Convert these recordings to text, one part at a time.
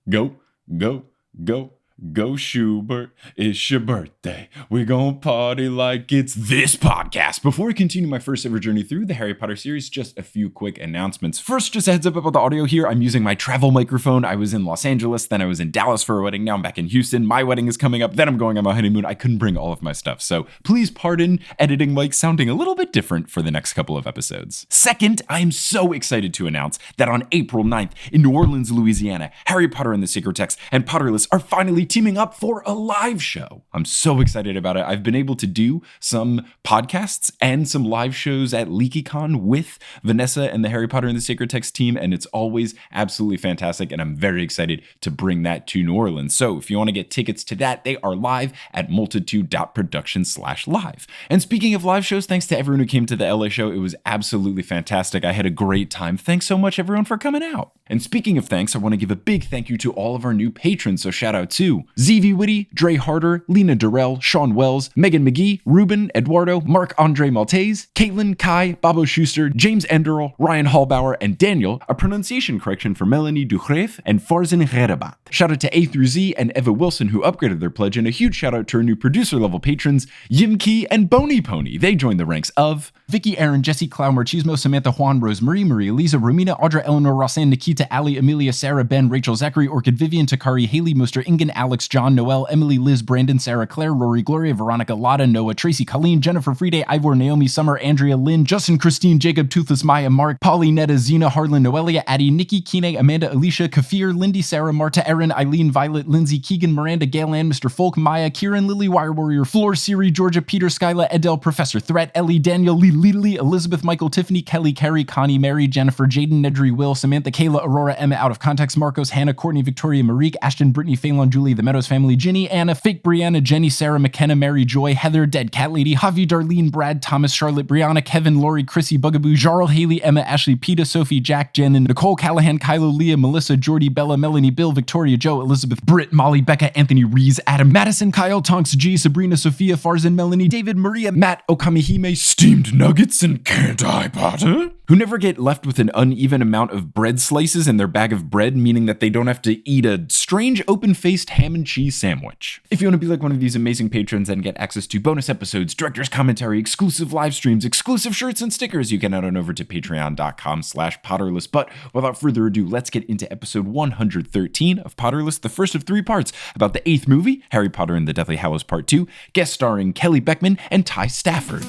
Go, go, go, go, Schubert. It's your birthday. We're gonna party like it's this podcast. Before we continue my first ever journey through the Harry Potter series, just a few quick announcements. First, just a heads up about the audio here. I'm using my travel microphone. I was in Los Angeles, then I was in Dallas for a wedding. Now I'm back in Houston. My wedding is coming up. Then I'm going on my honeymoon. I couldn't bring all of my stuff. So please pardon editing mic sounding a little bit different for the next couple of episodes. Second, I am so excited to announce that on April 9th in New Orleans, Louisiana, Harry Potter and the Sacred Text and Potterless are finally teaming up for a live show. I'm so excited about it. I've been able to do some podcasts and some live shows at LeakyCon with Vanessa and the Harry Potter and the Sacred Text team, and it's always absolutely fantastic, and I'm very excited to bring that to New Orleans. So if you want to get tickets to that, they are live at multitude.productions/live. And speaking of live shows, thanks to everyone who came to the LA show. It was absolutely fantastic. I had a great time. Thanks so much, everyone, for coming out. And speaking of thanks, I want to give a big thank you to all of our new patrons. So shout out to ZV Whitty, Dre Harder, Lena Durrell, Sean Wells, Megan McGee, Ruben, Eduardo, Marc-Andre Maltese, Caitlin, Kai, Bobo Schuster, James Enderl, Ryan Hallbauer, and Daniel, a pronunciation correction for Melanie Duchref and Farzin Gherebat. Shout out to A through Z and Eva Wilson, who upgraded their pledge, and a huge shout out to our new producer level patrons, Yimkey and Bony Pony. They joined the ranks of Vicky, Aaron, Jesse, Clow, Marchismo, Samantha, Juan, Rosemary, Marie, Eliza, Romina, Audra, Eleanor, Rosanne, Nikita, Ali, Amelia, Sarah, Ben, Rachel, Zachary, Orchid, Vivian, Takari, Haley, Moster, Ingen, Alex, John, Noel, Emily, Liz, Brandon, Sarah, Claire, Rory, Gloria, Veronica, Lotta, Noah, Tracy, Colleen, Jennifer, Friday, Ivor, Naomi, Summer, Andrea, Lynn, Justin, Christine, Jacob, Toothless, Maya, Mark, Polly, Netta, Zena, Harlan, Noelia, Addie, Nikki, Kine, Amanda, Alicia, Kafir, Lindy, Sarah, Marta, Erin, Eileen, Violet, Lindsay, Keegan, Miranda, Galen, Mr. Folk, Maya, Kieran, Lily, Wire Warrior, Floor, Siri, Georgia, Peter, Skyla, Adele, Professor Threat, Ellie, Daniel, Lee, Elizabeth, Michael, Tiffany, Kelly, Carrie, Connie, Mary, Jennifer, Jaden, Nedry, Will, Samantha, Kayla, Aurora, Emma, Out of Context, Marcos, Hannah, Courtney, Victoria, Marique, Ashton, Brittany, Phelan, Julie, The Meadows Family, Ginny, Anna, Fake, Brianna, Jenny, Sarah, McKenna, Mary, Joy, Heather, Dead Cat Lady, Javi, Darlene, Brad, Thomas, Charlotte, Brianna, Kevin, Lori, Chrissy, Bugaboo, Jarl, Haley, Emma, Ashley, Peta, Sophie, Jack, Jen, Nicole, Callahan, Kylo, Leah, Melissa, Jordy, Bella, Melanie, Bill, Victoria, Joe, Elizabeth, Britt, Molly, Becca, Anthony, Rees, Adam, Madison, Kyle, Tonks, G, Sabrina, Sophia, Farzan, Melanie, David, Maria, Matt, Okamihime, Steamed Nuggets, and Can't I, Potter? Who never get left with an uneven amount of bread slices in their bag of bread, meaning that they don't have to eat a strange open-faced ham and cheese sandwich. If you want to be like one of these amazing patrons and get access to bonus episodes, director's commentary, exclusive live streams, exclusive shirts and stickers, you can head on over to patreon.com/Potterless. But without further ado, let's get into episode 113 of Potterless, the first of 3 parts about the 8th movie, Harry Potter and the Deathly Hallows Part 2, guest starring Kelly Beckman and Ty Stafford.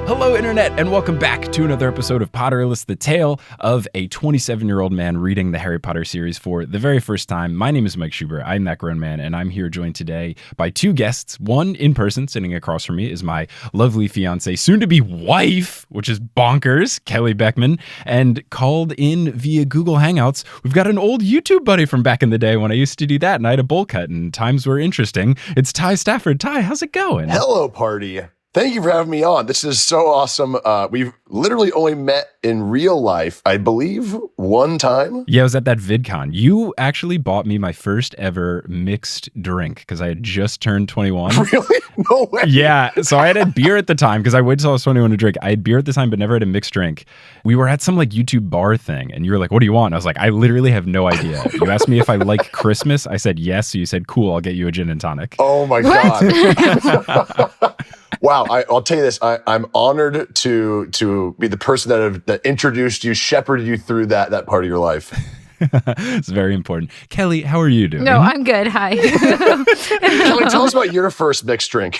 Hello, Internet, and welcome back to another episode of Potterless, the tale of a 27-year-old man reading the Harry Potter series for the very first time. My name is Mike Schubert. I'm that grown man, and I'm here joined today by 2 guests. One in person, sitting across from me, is my lovely fiance, soon-to-be wife, which is bonkers, Kelly Beckman, and called in via Google Hangouts. We've got an old YouTube buddy from back in the day when I used to do that, and I had a bowl cut, and times were interesting. It's Ty Stafford. Ty, how's it going? Hello, party. Thank you for having me on. This is so awesome. We've literally only met in real life, I believe, one time. Yeah, I was at that VidCon. You actually bought me my first ever mixed drink because I had just turned 21. Really? No way. Yeah, so I had a beer at the time because I waited till I was 21 to drink. I had beer at the time, but never had a mixed drink. We were at some like YouTube bar thing, and you were like, "What do you want?" And I was like, "I literally have no idea." You asked me if I like Christmas. I said yes. So you said, "Cool, I'll get you a gin and tonic." Oh my God. Wow, I'll tell you this. I'm honored to be the person that introduced you, shepherded you through that part of your life. It's very important. Kelly, how are you doing? No, I'm good. Hi. Kelly, tell us about your first mixed drink.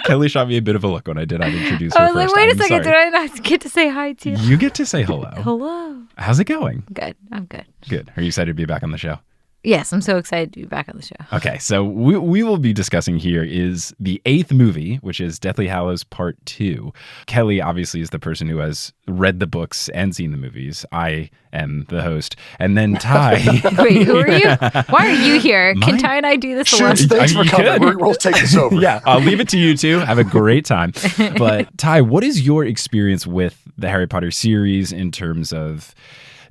Kelly shot me a bit of a look when I did. I'd introduce her I was like, first wait a time. second. Sorry. Did I not get to say hi to you? You get to say hello. Hello. How's it going? Good. I'm good. Good. Are you excited to be back on the show? Yes, I'm so excited to be back on the show. Okay, so we will be discussing here is the 8th movie, which is Deathly Hallows Part 2. Kelly obviously is the person who has read the books and seen the movies. I am the host. And then Ty. Wait, who are you? Why are you here? Can Ty and I do this alone? Thanks for coming. We'll take this over. Yeah, I'll leave it to you two. Have a great time. But Ty, what is your experience with the Harry Potter series in terms of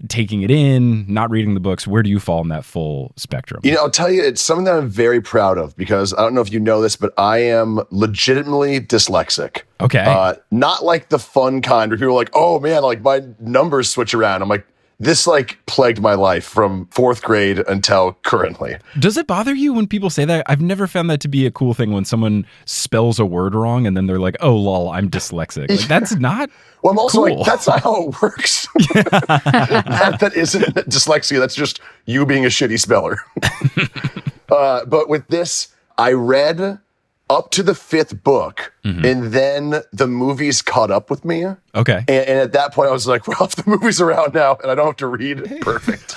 taking it in, not reading the books? Where do you fall in that full spectrum? I'll tell you, it's something that I'm very proud of because I don't know if you know this, but I am legitimately dyslexic. Okay. Not like the fun kind where people are like, oh man, like my numbers switch around. I'm like, this like plagued my life from 4th grade until currently. Does it bother you when people say that? I've never found that to be a cool thing when someone spells a word wrong and then they're like, oh, lol, I'm dyslexic. Like, that's not Well, I'm also cool. like, that's not how it works. that isn't dyslexia. That's just you being a shitty speller. But with this, I read up to the 5th book, and then the movies caught up with me. Okay. And at that point, I was like, well, if the movie's around now and I don't have to read, perfect.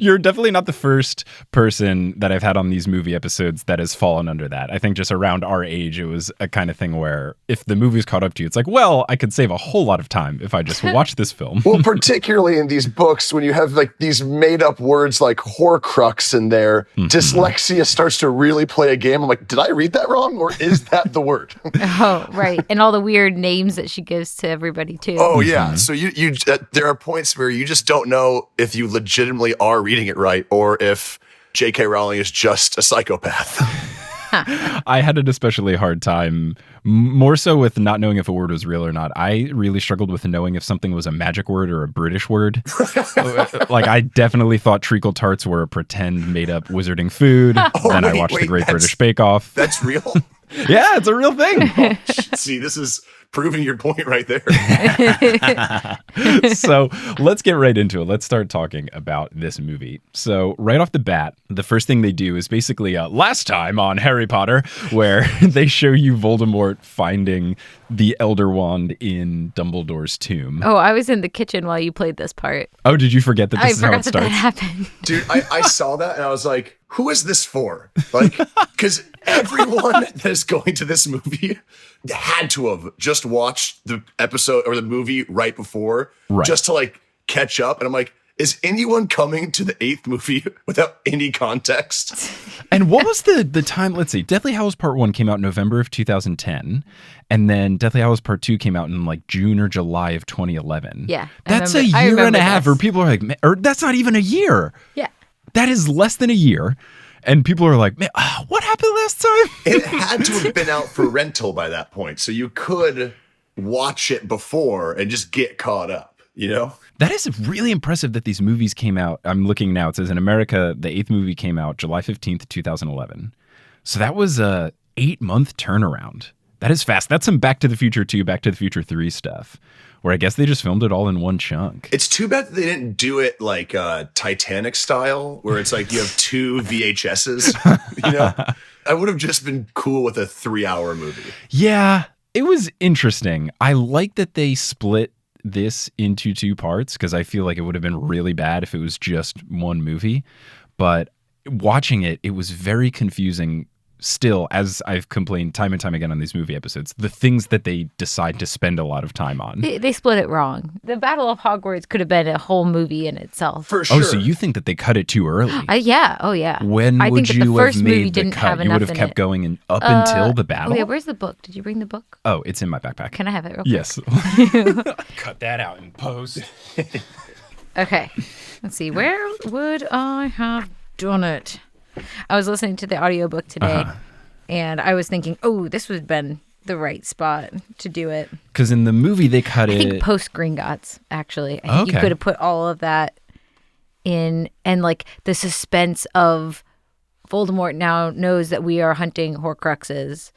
You're definitely not the first person that I've had on these movie episodes that has fallen under that. I think just around our age, it was a kind of thing where if the movie's caught up to you, it's like, well, I could save a whole lot of time if I just watch this film. Well, particularly in these books, when you have like these made up words like Horcrux in there, dyslexia starts to really play a game. I'm like, did I read that wrong? Or is that the word? Oh, right. And all the weird names that she gives to everybody, too. Oh, yeah. So you there are points where you just don't know if you legitimately are reading it right or if J.K. Rowling is just a psychopath. I had an especially hard time, more so with not knowing if a word was real or not. I really struggled with knowing if something was a magic word or a British word. Like, I definitely thought treacle tarts were a pretend made-up wizarding food. Then I watched The Great British Bake Off. That's real? Yeah, it's a real thing. Oh, see, this is proving your point right there. So let's get right into it. Let's start talking about this movie. So right off the bat, the first thing they do is basically last time on Harry Potter, where they show you Voldemort finding the Elder Wand in Dumbledore's tomb. Oh, I was in the kitchen while you played this part. Oh, did you forget that this is how it that starts? happened. Dude, I saw that and I was like, who is this for? Like, because everyone that is going to this movie had to have just watched the episode or the movie right before, just to like catch up. And I'm like, is anyone coming to the 8th movie without any context? And what was the time? Let's see. Deathly Hallows Part 1 came out in November of 2010. And then Deathly Hallows Part 2 came out in like June or July of 2011. Yeah. That's a year and a half where people are like, or that's not even a year. Yeah. That is less than a year. And people are like, man, what happened last time? It had to have been out for rental by that point. So you could watch it before and just get caught up, you know? That is really impressive that these movies came out. I'm looking now. It says in America, the 8th movie came out July 15th, 2011. So that was a 8-month turnaround. That is fast. That's some Back to the Future 2, Back to the Future 3 stuff, where I guess they just filmed it all in one chunk. It's too bad that they didn't do it like Titanic style, where it's like you have 2 VHSs, you know? I would have just been cool with a 3-hour movie. Yeah, it was interesting. I like that they split this into 2 parts because I feel like it would have been really bad if it was just one movie. But watching it, it was very confusing. Still, as I've complained time and time again on these movie episodes, the things that they decide to spend a lot of time on. They split it wrong. The Battle of Hogwarts could have been a whole movie in itself. For sure. Oh, so you think that they cut it too early? Yeah. Oh, yeah. When I would think that you the first have movie made the didn't cut? have You enough would have in kept it. going up until the battle? Oh, yeah. Where's the book? Did you bring the book? Oh, it's in my backpack. Can I have it real quick? Yes. Cut that out in post. Okay. Let's see. Where would I have done it? I was listening to the audiobook today, and I was thinking, oh, this would have been the right spot to do it. Because in the movie, they cut I it... think post Gringotts, actually. I think you could have put all of that in, and like the suspense of Voldemort now knows that we are hunting Horcruxes.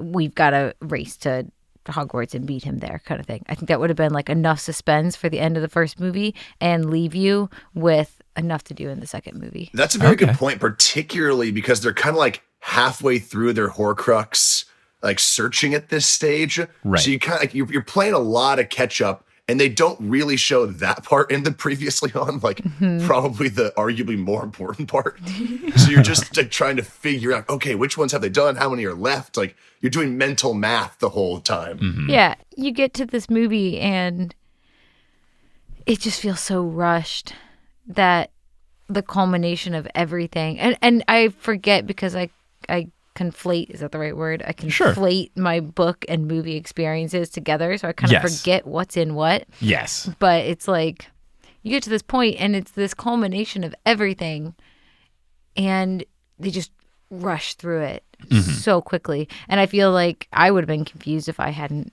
We've got to race to Hogwarts and beat him there, kind of thing. I think that would have been like enough suspense for the end of the first movie and leave you with enough to do in the second movie. That's a very good point, particularly because they're kind of like halfway through their Horcrux like searching at this stage. Right. So you kind of like you're playing a lot of catch up, and they don't really show that part in the previously on, like probably the arguably more important part. So you're just like trying to figure out, okay, which ones have they done? How many are left? Like you're doing mental math the whole time. Yeah, you get to this movie and it just feels so rushed that the culmination of everything, and I forget because I conflate, is that the right word? I conflate my book and movie experiences together, so I kind of forget what's in what. Yes. But it's like, you get to this point and it's this culmination of everything, and they just rush through it so quickly. And I feel like I would have been confused if I hadn't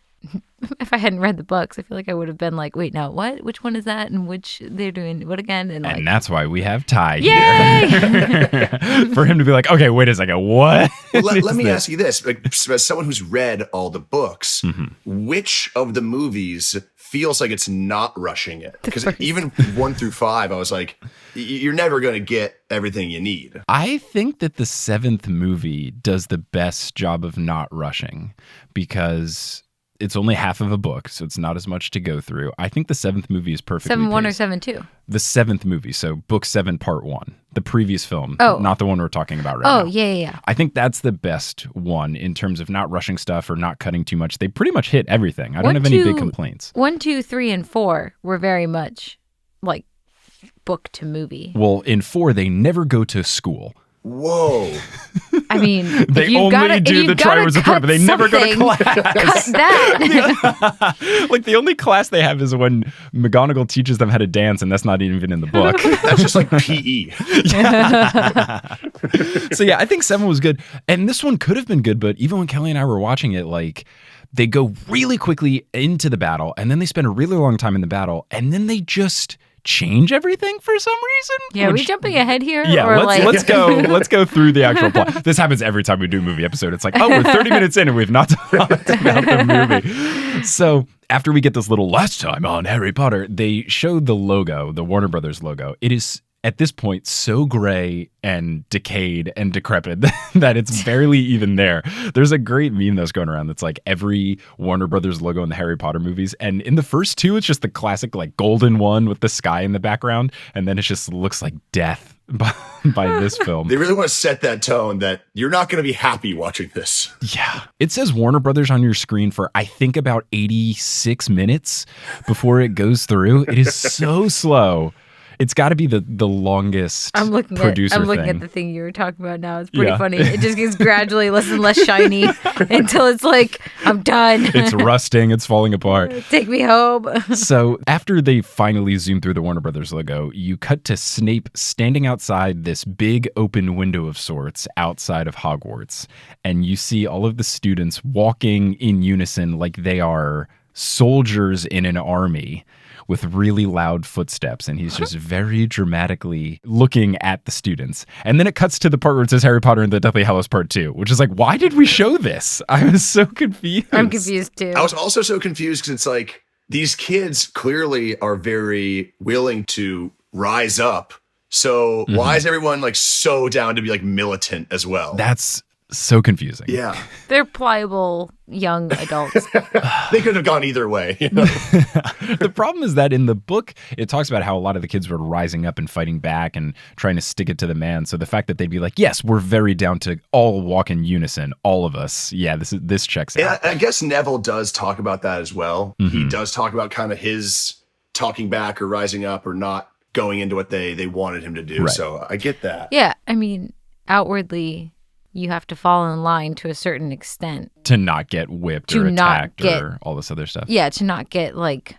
read the books. I feel like I would have been like, wait, now what? Which one is that? And which they're doing what again? And that's why we have Ty here. For him to be like, okay, wait a second, what? Well, let me ask you this. Like, as someone who's read all the books, which of the movies feels like it's not rushing it? Because even 1 through 5, I was like, you're never going to get everything you need. I think that the 7th movie does the best job of not rushing, because it's only half of a book, so it's not as much to go through. I think the 7th movie is perfectly 7-1 or paced. 7-2? The 7th movie, so book 7, part 1, the previous film, not the one we're talking about right now. Oh, yeah. I think that's the best one in terms of not rushing stuff or not cutting too much. They pretty much hit everything. I don't have any big complaints. 1, 2, 3, and 4 were very much like book to movie. Well, in 4, they never go to school. Whoa. I mean, they only do the trials report, but they never go to class. Cut that. Like, the only class they have is when McGonagall teaches them how to dance, and that's not even in the book. That's just like PE. So yeah, I think 7 was good. And this one could have been good, but even when Kelly and I were watching it, like, they go really quickly into the battle, and then they spend a really long time in the battle, and then they just change everything for some reason. Yeah, are we jumping ahead here? Yeah, or let's go through the actual plot. This happens every time we do a movie episode. It's like, oh, we're 30 minutes in and we've not talked about the movie. So after we get this little last time on Harry Potter, they show the logo, the Warner Brothers logo. It is at this point so gray and decayed and decrepit that it's barely even there. There's a great meme that's going around that's like every Warner Brothers logo in the Harry Potter movies. And in the first 2, it's just the classic like golden one with the sky in the background. And then it just looks like death by this film. They really want to set that tone that you're not going to be happy watching this. Yeah. It says Warner Brothers on your screen for, I think, about 86 minutes before it goes through. It is so slow. It's got to be the longest producer I'm looking at the thing you were talking about now. It's pretty funny. It just gets gradually less and less shiny until it's like, I'm done. It's rusting. It's falling apart. Take me home. So after they finally zoom through the Warner Brothers logo, you cut to Snape standing outside this big open window of sorts outside of Hogwarts. And you see all of the students walking in unison like they are soldiers in an army, with really loud footsteps, and he's just very dramatically looking at the students. And then it cuts to the part where it says Harry Potter and the Deathly Hallows Part 2, which is like, why did we show this? I was so confused. I'm confused too. I was also so confused because it's like, these kids clearly are very willing to rise up. So why is everyone like so down to be like militant as well? That's so confusing. Yeah. They're pliable young adults. They could have gone either way. You know? The problem is that in the book, it talks about how a lot of the kids were rising up and fighting back and trying to stick it to the man. So the fact that they'd be like, yes, we're very down to all walk in unison, all of us. Yeah, this checks out. And I guess Neville does talk about that as well. He does talk about kind of his talking back or rising up or not going into what they wanted him to do. Right. So I get that. Yeah, I mean, outwardly, you have to fall in line to a certain extent. To not get whipped or attacked or all this other stuff. Yeah, to not get, like,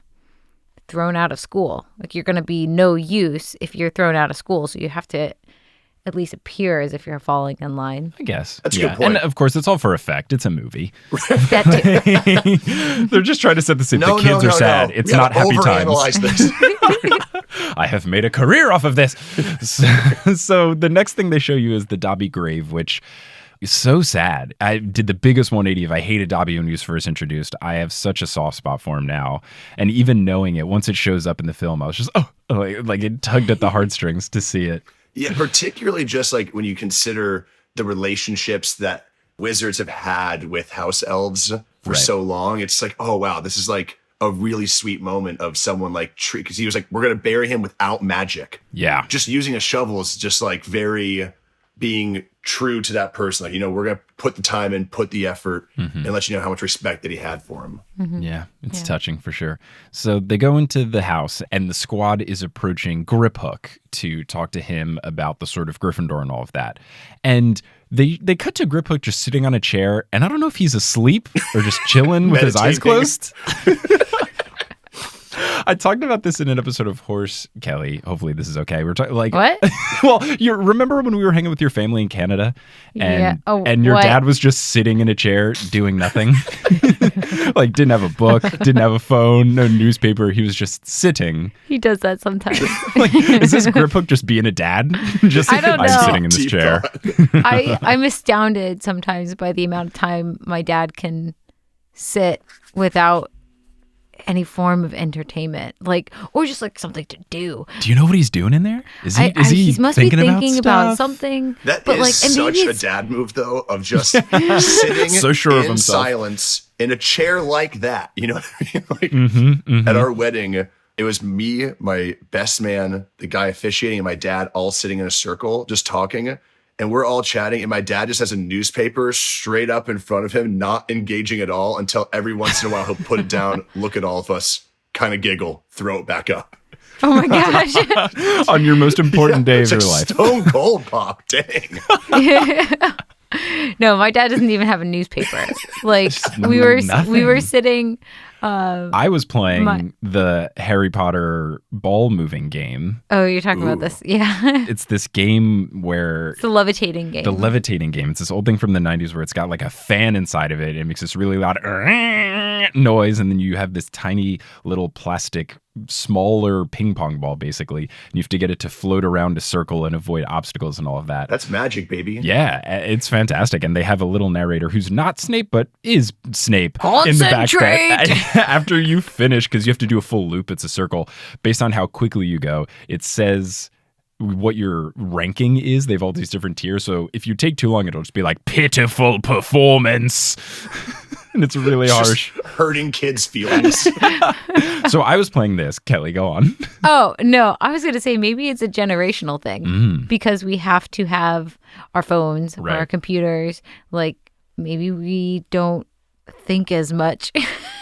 thrown out of school. Like, you're going to be no use if you're thrown out of school. So you have to at least appear as if you're falling in line. I guess. That's a good point. And, of course, it's all for effect. It's a movie. That too. They're just trying to set this in. The kids are sad. It's not happy times. This. I have made a career off of this. So the next thing they show you is the Dobby grave, which is so sad. I did the biggest 180 if I hated Dobby when he was first introduced. I have such a soft spot for him now. And even knowing it, once it shows up in the film, I was just, like it tugged at the heartstrings to see it. Yeah, particularly just like when you consider the relationships that wizards have had with house elves for so long. It's like, oh, wow, this is like a really sweet moment of someone like Tree, because he was like, we're going to bury him without magic. Yeah. Just using a shovel is just like very being true to that person. Like, we're going to put the time in, put the effort, and let you know how much respect that he had for him. Yeah, it's touching for sure. So they go into the house, and the squad is approaching Griphook to talk to him about the sort of Gryffindor and all of that. And they cut to Griphook just sitting on a chair, and I don't know if he's asleep or just chilling with his eyes closed. I talked about this in an episode of Horse, Kelly. Hopefully this is okay. We're talking like what? Well, you remember when we were hanging with your family in Canada, and and your dad was just sitting in a chair doing nothing, like didn't have a book, didn't have a phone, no newspaper. He was just sitting. He does that sometimes. Like, is this Griphook just being a dad? Just I don't know. I'm sitting in this chair. I'm astounded sometimes by the amount of time my dad can sit without any form of entertainment, like, or just like something to do. Do you know what he's doing in there? Is he must thinking be thinking about stuff? Something. That but is like, such a dad move, though, of just sitting so sure in of silence in a chair like that. You know what I mean? Like, at our wedding, it was me, my best man, the guy officiating, and my dad all sitting in a circle, just talking. And we're all chatting, and my dad just has a newspaper straight up in front of him, not engaging at all, until every once in a while he'll put it down, look at all of us, kind of giggle, throw it back up. Oh my gosh. On your most important day of your like life. Stone cold, Pop. Dang. No, my dad doesn't even have a newspaper. Like we were sitting. I was playing the Harry Potter ball moving game. Oh, you're talking about this. Yeah. It's this game where... It's the levitating game. The levitating game. It's this old thing from the 90s where it's got like a fan inside of it. It makes this really loud noise. And then you have this tiny little plastic, smaller ping pong ball, basically. And you have to get it to float around a circle and avoid obstacles and all of that. That's magic, baby. Yeah, it's fantastic. And they have a little narrator who's not Snape, but is Snape in the back. After you finish, because you have to do a full loop, it's a circle. Based on how quickly you go, it says what your ranking is. They have all these different tiers. So if you take too long, it'll just be like pitiful performance. And it's really harsh. Hurting kids' feelings. So I was playing this. Kelly, go on. Oh, no. I was going to say maybe it's a generational thing because we have to have our phones or our computers. Like maybe we don't think as much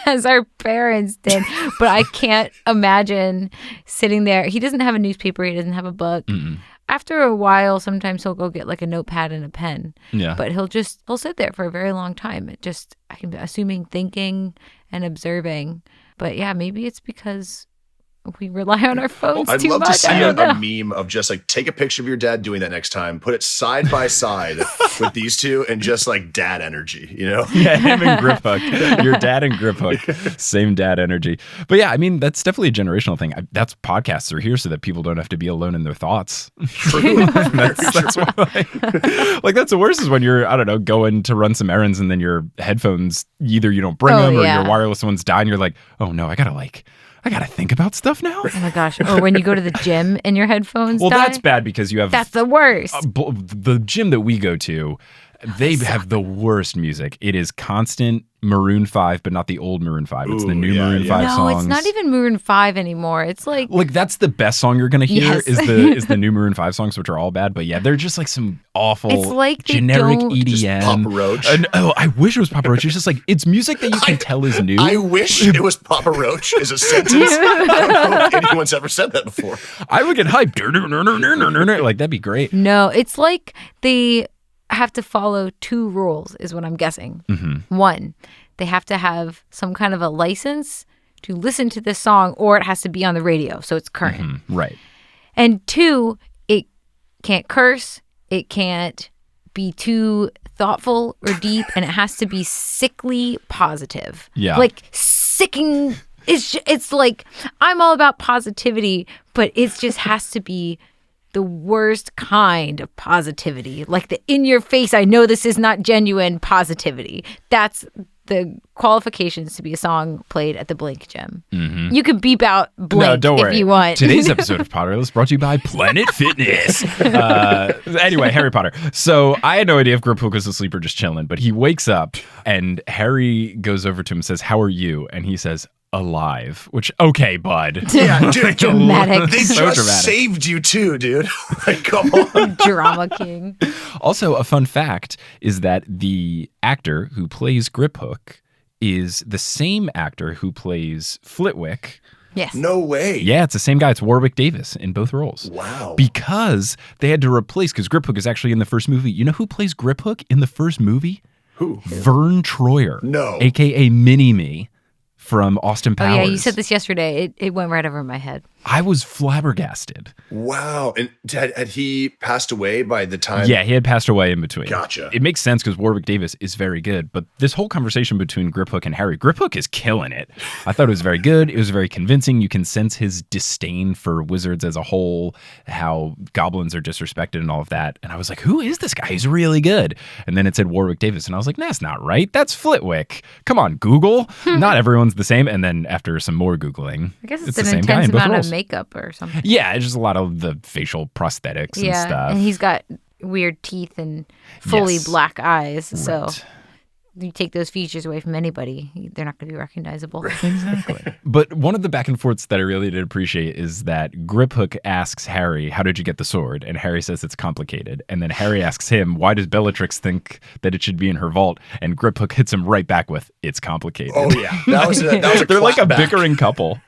as our parents did, but I can't imagine sitting there. He doesn't have a newspaper. He doesn't have a book. After a while, sometimes he'll go get like a notepad and a pen. Yeah. But he'll sit there for a very long time. I'm assuming thinking and observing. But yeah, maybe it's because we rely on our phones too much. I'd love to see a meme of just like take a picture of your dad doing that next time, put it side by side with these two, and just like dad energy, you know? Yeah, him and Griphook. Your dad and Griphook. Same dad energy. But yeah, I mean, that's definitely a generational thing. That's podcasts are here so that people don't have to be alone in their thoughts. True. That's why, like that's the worst is when you're, I don't know, going to run some errands and then your headphones, either you don't bring them or your wireless ones die and you're like, oh no, I gotta think about stuff now. Oh my gosh. Or when you go to the gym and your headphones die. That's bad because you have... That's the worst. The gym that we go to, they have the worst music. It is constant Maroon 5, but not the old Maroon 5. It's the new Maroon 5 songs. No, it's not even Maroon 5 anymore. It's like that's the best song you're gonna hear is the new Maroon 5 songs, which are all bad. But yeah, they're just like some awful, it's like generic EDM. Just Papa Roach. I wish it was Papa Roach. It's just like it's music that you can tell is new. I wish it was Papa Roach is a sentence. I don't know if anyone's ever said that before. I would get hyped. Like that'd be great. No, it's like they have to follow two rules is what I'm guessing. One, they have to have some kind of a license to listen to this song or it has to be on the radio so it's current. Right. And two, it can't curse, it can't be too thoughtful or deep, and it has to be sickly positive. Yeah. Like sicking, it's like I'm all about positivity, but it just has to be the worst kind of positivity, like the in your face, I know this is not genuine positivity. That's the qualifications to be a song played at the Blink Gym. You can beep out Blink if you want. Today's episode of Potterless brought to you by Planet Fitness. Anyway, Harry Potter. So I had no idea if Griphook was asleep or just chilling, but he wakes up and Harry goes over to him and says, "How are you?" And he says, alive, which, okay, bud. Yeah, dude. Dramatic. They So just dramatic. saved you too, dude. Like, come on. Drama king. Also, a fun fact is that the actor who plays Griphook is the same actor who plays Flitwick. Yes. No way. Yeah, it's the same guy. It's Warwick Davis in both roles. Wow. Because they had to replace, because Griphook is actually in the first movie. You know who plays Griphook in the first movie? Who? Vern Troyer. No. AKA Mini-Me from Austin Powers. Oh, yeah, you said this yesterday. It went right over my head. I was flabbergasted. Wow. And had he passed away by the time? Yeah, he had passed away in between. Gotcha. It makes sense because Warwick Davis is very good, but this whole conversation between Griphook and Harry, Griphook is killing it. I thought it was very good. It was very convincing. You can sense his disdain for wizards as a whole, how goblins are disrespected and all of that. And I was like, who is this guy? He's really good. And then it said Warwick Davis, and I was like, that's not right. That's Flitwick. Come on, Google. Not everyone's the same. And then after some more Googling, I guess it's it's the an same guy intense in both amount roles. of makeup or something. Yeah, it's just a lot of the facial prosthetics and stuff. And he's got weird teeth and fully Yes. black eyes. So Right. you take those features away from anybody, they're not going to be recognizable. Exactly. But one of the back and forths that I really did appreciate is that Griphook asks Harry, how did you get the sword? And Harry says it's complicated. And then Harry asks him, why does Bellatrix think that it should be in her vault? And Griphook hits him right back with, it's complicated. Oh, yeah. That was a They're like a clapback. bickering couple.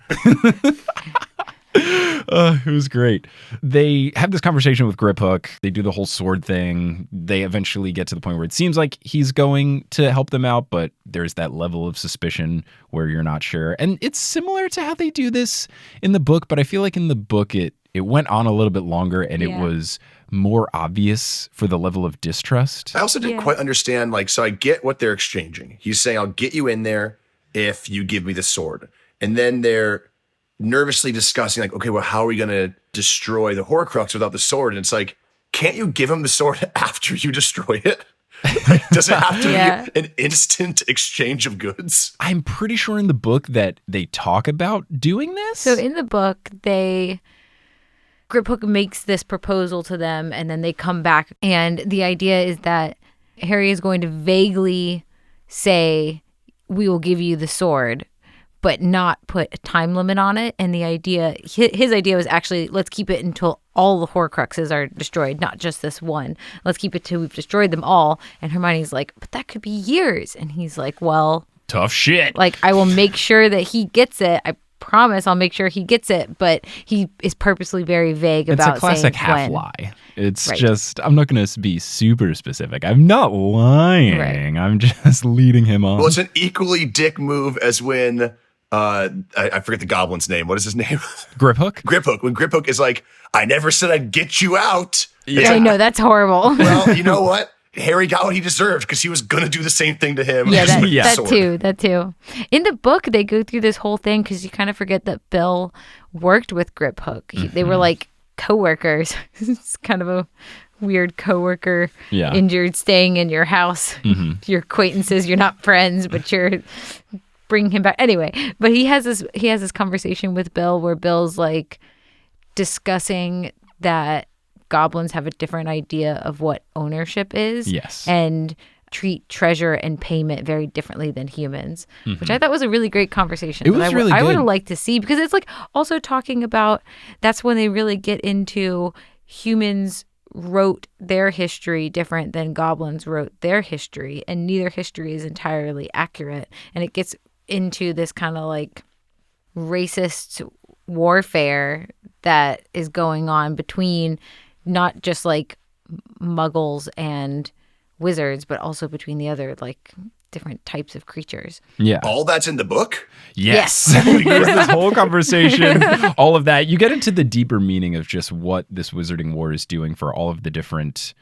It was great. They have this conversation with Griphook. They do the whole sword thing. They eventually get to the point where it seems like he's going to help them out, but there's that level of suspicion where you're not sure. And it's similar to how they do this in the book, but I feel like in the book it went on a little bit longer and it Yeah. was more obvious for the level of distrust. I also didn't quite understand, like, so I get what they're exchanging. He's saying, I'll get you in there if you give me the sword. And then they're nervously discussing, like, okay, well, how are we going to destroy the Horcrux without the sword? And it's like, can't you give him the sword after you destroy it? Like, does it have to Yeah. be an instant exchange of goods? I'm pretty sure in the book that they talk about doing this. So in the book, Griphook makes this proposal to them, and then they come back. And the idea is that Harry is going to vaguely say, we will give you the sword, but not put a time limit on it. And the idea, his idea was actually, let's keep it until all the Horcruxes are destroyed, not just this one. Let's keep it till we've destroyed them all. And Hermione's like, but that could be years. And he's like, well, tough shit. like, I will make sure that he gets it. I promise I'll make sure he gets it. But he is purposely very vague about saying It's a classic half when. lie. It's Right. just, I'm not going to be super specific. I'm not lying. Right. I'm just leading him on. Well, it's an equally dick move as when, I forget the goblin's name. What is his name? Griphook? Griphook. When Griphook is like, I never said I'd get you out. Yeah. I know, that's horrible. Well, you know what? Harry got what he deserved because he was going to do the same thing to him. Yeah, just with the Yeah. sword. that too. In the book, they go through this whole thing because you kind of forget that Bill worked with Griphook. They were like co-workers. It's kind of a weird co-worker, Yeah. injured, staying in your house. Your acquaintances, you're not friends, but you're bringing him back. Anyway, but he has this conversation with Bill where Bill's like discussing that goblins have a different idea of what ownership is. Yes. And treat treasure and payment very differently than humans, which I thought was a really great conversation. It was that really I would good. have liked to see, because it's like also talking about, that's when they really get into humans wrote their history different than goblins wrote their history, and neither history is entirely accurate. And it gets into this kind of like racist warfare that is going on between not just like muggles and wizards, but also between the other like different types of creatures. Yeah. All that's in the book? Yes. There's this whole conversation, all of that. You get into the deeper meaning of just what this Wizarding War is doing for all of the different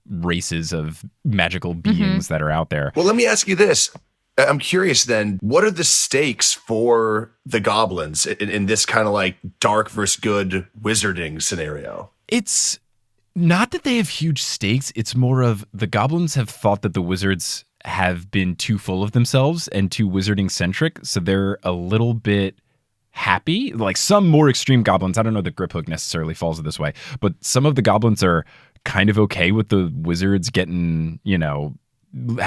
races of magical beings that are out there. Well, let me ask you this. I'm curious then, what are the stakes for the goblins in this kind of like dark versus good wizarding scenario? It's not that they have huge stakes. It's more of the goblins have thought that the wizards have been too full of themselves and too wizarding centric. So they're a little bit happy. Like some more extreme goblins, I don't know that Griphook necessarily falls this way, but some of the goblins are kind of okay with the wizards getting, you know,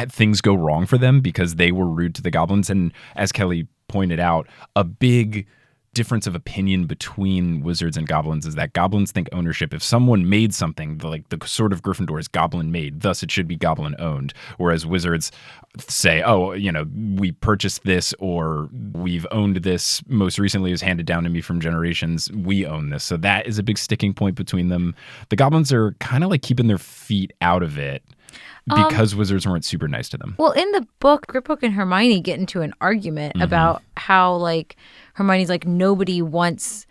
things go wrong for them because they were rude to the goblins. And as Kelly pointed out, a big difference of opinion between wizards and goblins is that goblins think ownership. If someone made something, like the Sword of Gryffindor is goblin made, thus it should be goblin owned. Whereas wizards say, oh, we purchased this, or we've owned this most recently, it was handed down to me from generations, we own this. So that is a big sticking point between them. The goblins are kind of like keeping their feet out of it because wizards weren't super nice to them. Well, in the book, Griphook and Hermione get into an argument about how, like, Hermione's like, nobody wants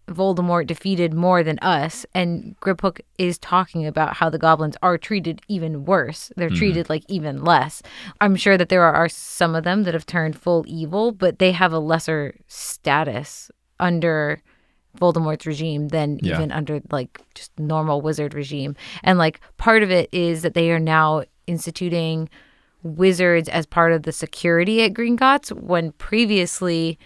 Voldemort defeated more than us. And Griphook is talking about how the goblins are treated even worse. They're treated like even less. I'm sure that there are some of them that have turned full evil, but they have a lesser status under Voldemort's regime than even under like just normal wizard regime. And like part of it is that they are now instituting wizards as part of the security at Gringotts, when previously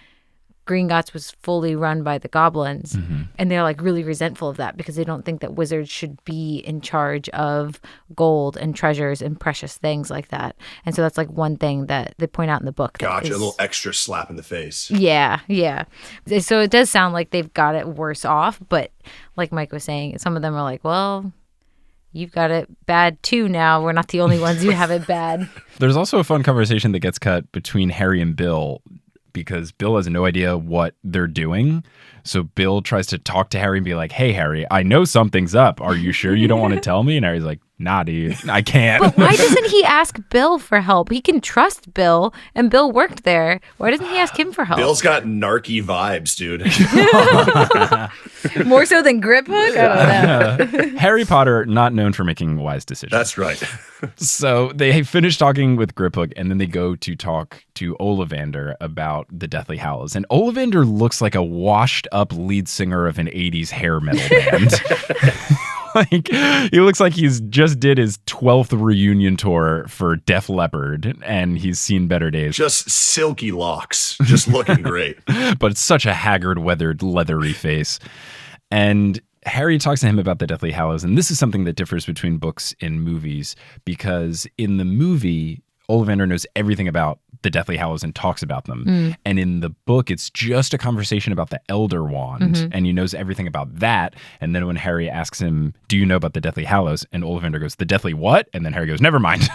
Gringotts was fully run by the goblins. And they're like really resentful of that because they don't think that wizards should be in charge of gold and treasures and precious things like that. And so that's like one thing that they point out in the book. Gotcha, a little extra slap in the face. Yeah. So it does sound like they've got it worse off, but like Mike was saying, some of them are like, well, you've got it bad too now. We're not the only ones who have it bad. There's also a fun conversation that gets cut between Harry and Bill, because Bill has no idea what they're doing. So Bill tries to talk to Harry and be like, hey, Harry, I know something's up. Are you sure you don't want to tell me? And Harry's like, nah, dude, I can't. But why doesn't he ask Bill for help? He can trust Bill, and Bill worked there. Why doesn't he ask him for help? Bill's got narky vibes, dude. More so than Griphook? I don't know. Harry Potter, not known for making wise decisions. That's right. So they finish talking with Griphook, and then they go to talk to Ollivander about the Deathly Hallows. And Ollivander looks like a washed-up lead singer of an 80s hair metal band. Like, he looks like he's just did his 12th reunion tour for Def Leppard, and he's seen better days. Just silky locks, just looking great. But it's such a haggard, weathered, leathery face. And Harry talks to him about the Deathly Hallows, and this is something that differs between books and movies, because in the movie, Ollivander knows everything about the Deathly Hallows and talks about them. And in the book, it's just a conversation about the Elder Wand, and he knows everything about that. And then when Harry asks him, do you know about the Deathly Hallows? And Ollivander goes, the Deathly what? And then Harry goes, never mind.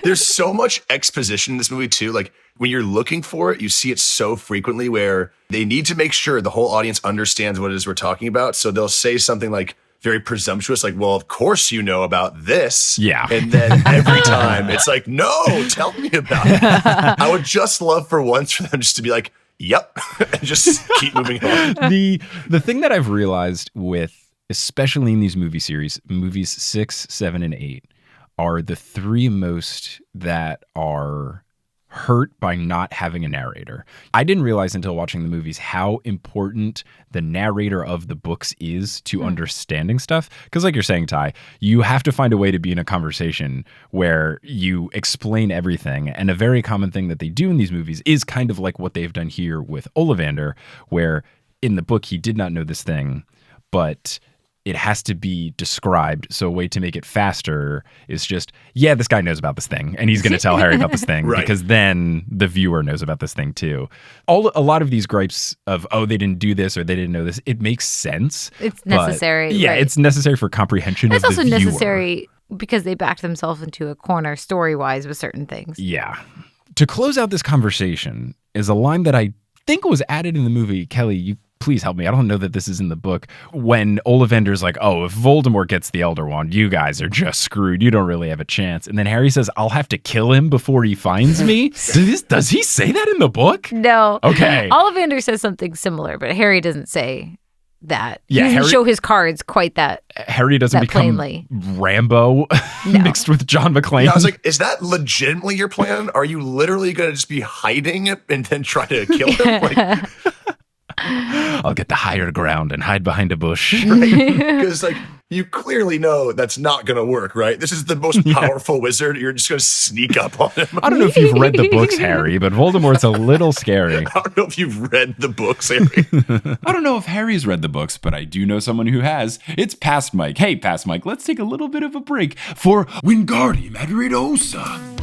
There's so much exposition in this movie, too. Like, when you're looking for it, you see it so frequently where they need to make sure the whole audience understands what it is we're talking about. So they'll say something like, very presumptuous, like, well, of course you know about this. Yeah. And then every time it's like, no, tell me about it. I would just love for once for them just to be like, yep, and just keep moving on. The thing that I've realized with, especially in these movie series, movies 6, 7, and 8, are the three most that are hurt by not having a narrator. I didn't realize until watching the movies how important the narrator of the books is to understanding stuff. Because like you're saying, Ty, you have to find a way to be in a conversation where you explain everything. And a very common thing that they do in these movies is kind of like what they've done here with Ollivander, where in the book he did not know this thing, but it has to be described. So a way to make it faster is just, yeah, this guy knows about this thing, and he's going to tell Harry about this thing, right, because then the viewer knows about this thing too. A lot of these gripes of, oh, they didn't do this or they didn't know this, it makes sense. It's necessary. Yeah, right. It's necessary for comprehension of the viewer. It's also necessary because they backed themselves into a corner story-wise with certain things. Yeah. To close out this conversation is a line that I think was added in the movie. Kelly, you please help me. I don't know that this is in the book. When Ollivander's like, oh, if Voldemort gets the Elder Wand, you guys are just screwed. You don't really have a chance. And then Harry says, I'll have to kill him before he finds me. Does he say that in the book? No. Okay. Ollivander says something similar, but Harry doesn't say that. Yeah, he doesn't show his cards quite that Harry doesn't become plainly Rambo mixed with John McClane. Yeah, I was like, is that legitimately your plan? Are you literally going to just be hiding it and then try to kill him? Like, I'll get the higher ground and hide behind a bush. Right? Because like you clearly know that's not going to work, right? This is the most powerful wizard. You're just going to sneak up on him. I don't know if you've read the books, Harry, but Voldemort's a little scary. I don't know if you've read the books, Harry. I don't know if Harry's read the books, but I do know someone who has. It's Past Mike. Hey, Past Mike, let's take a little bit of a break for Wingardium Adridosa.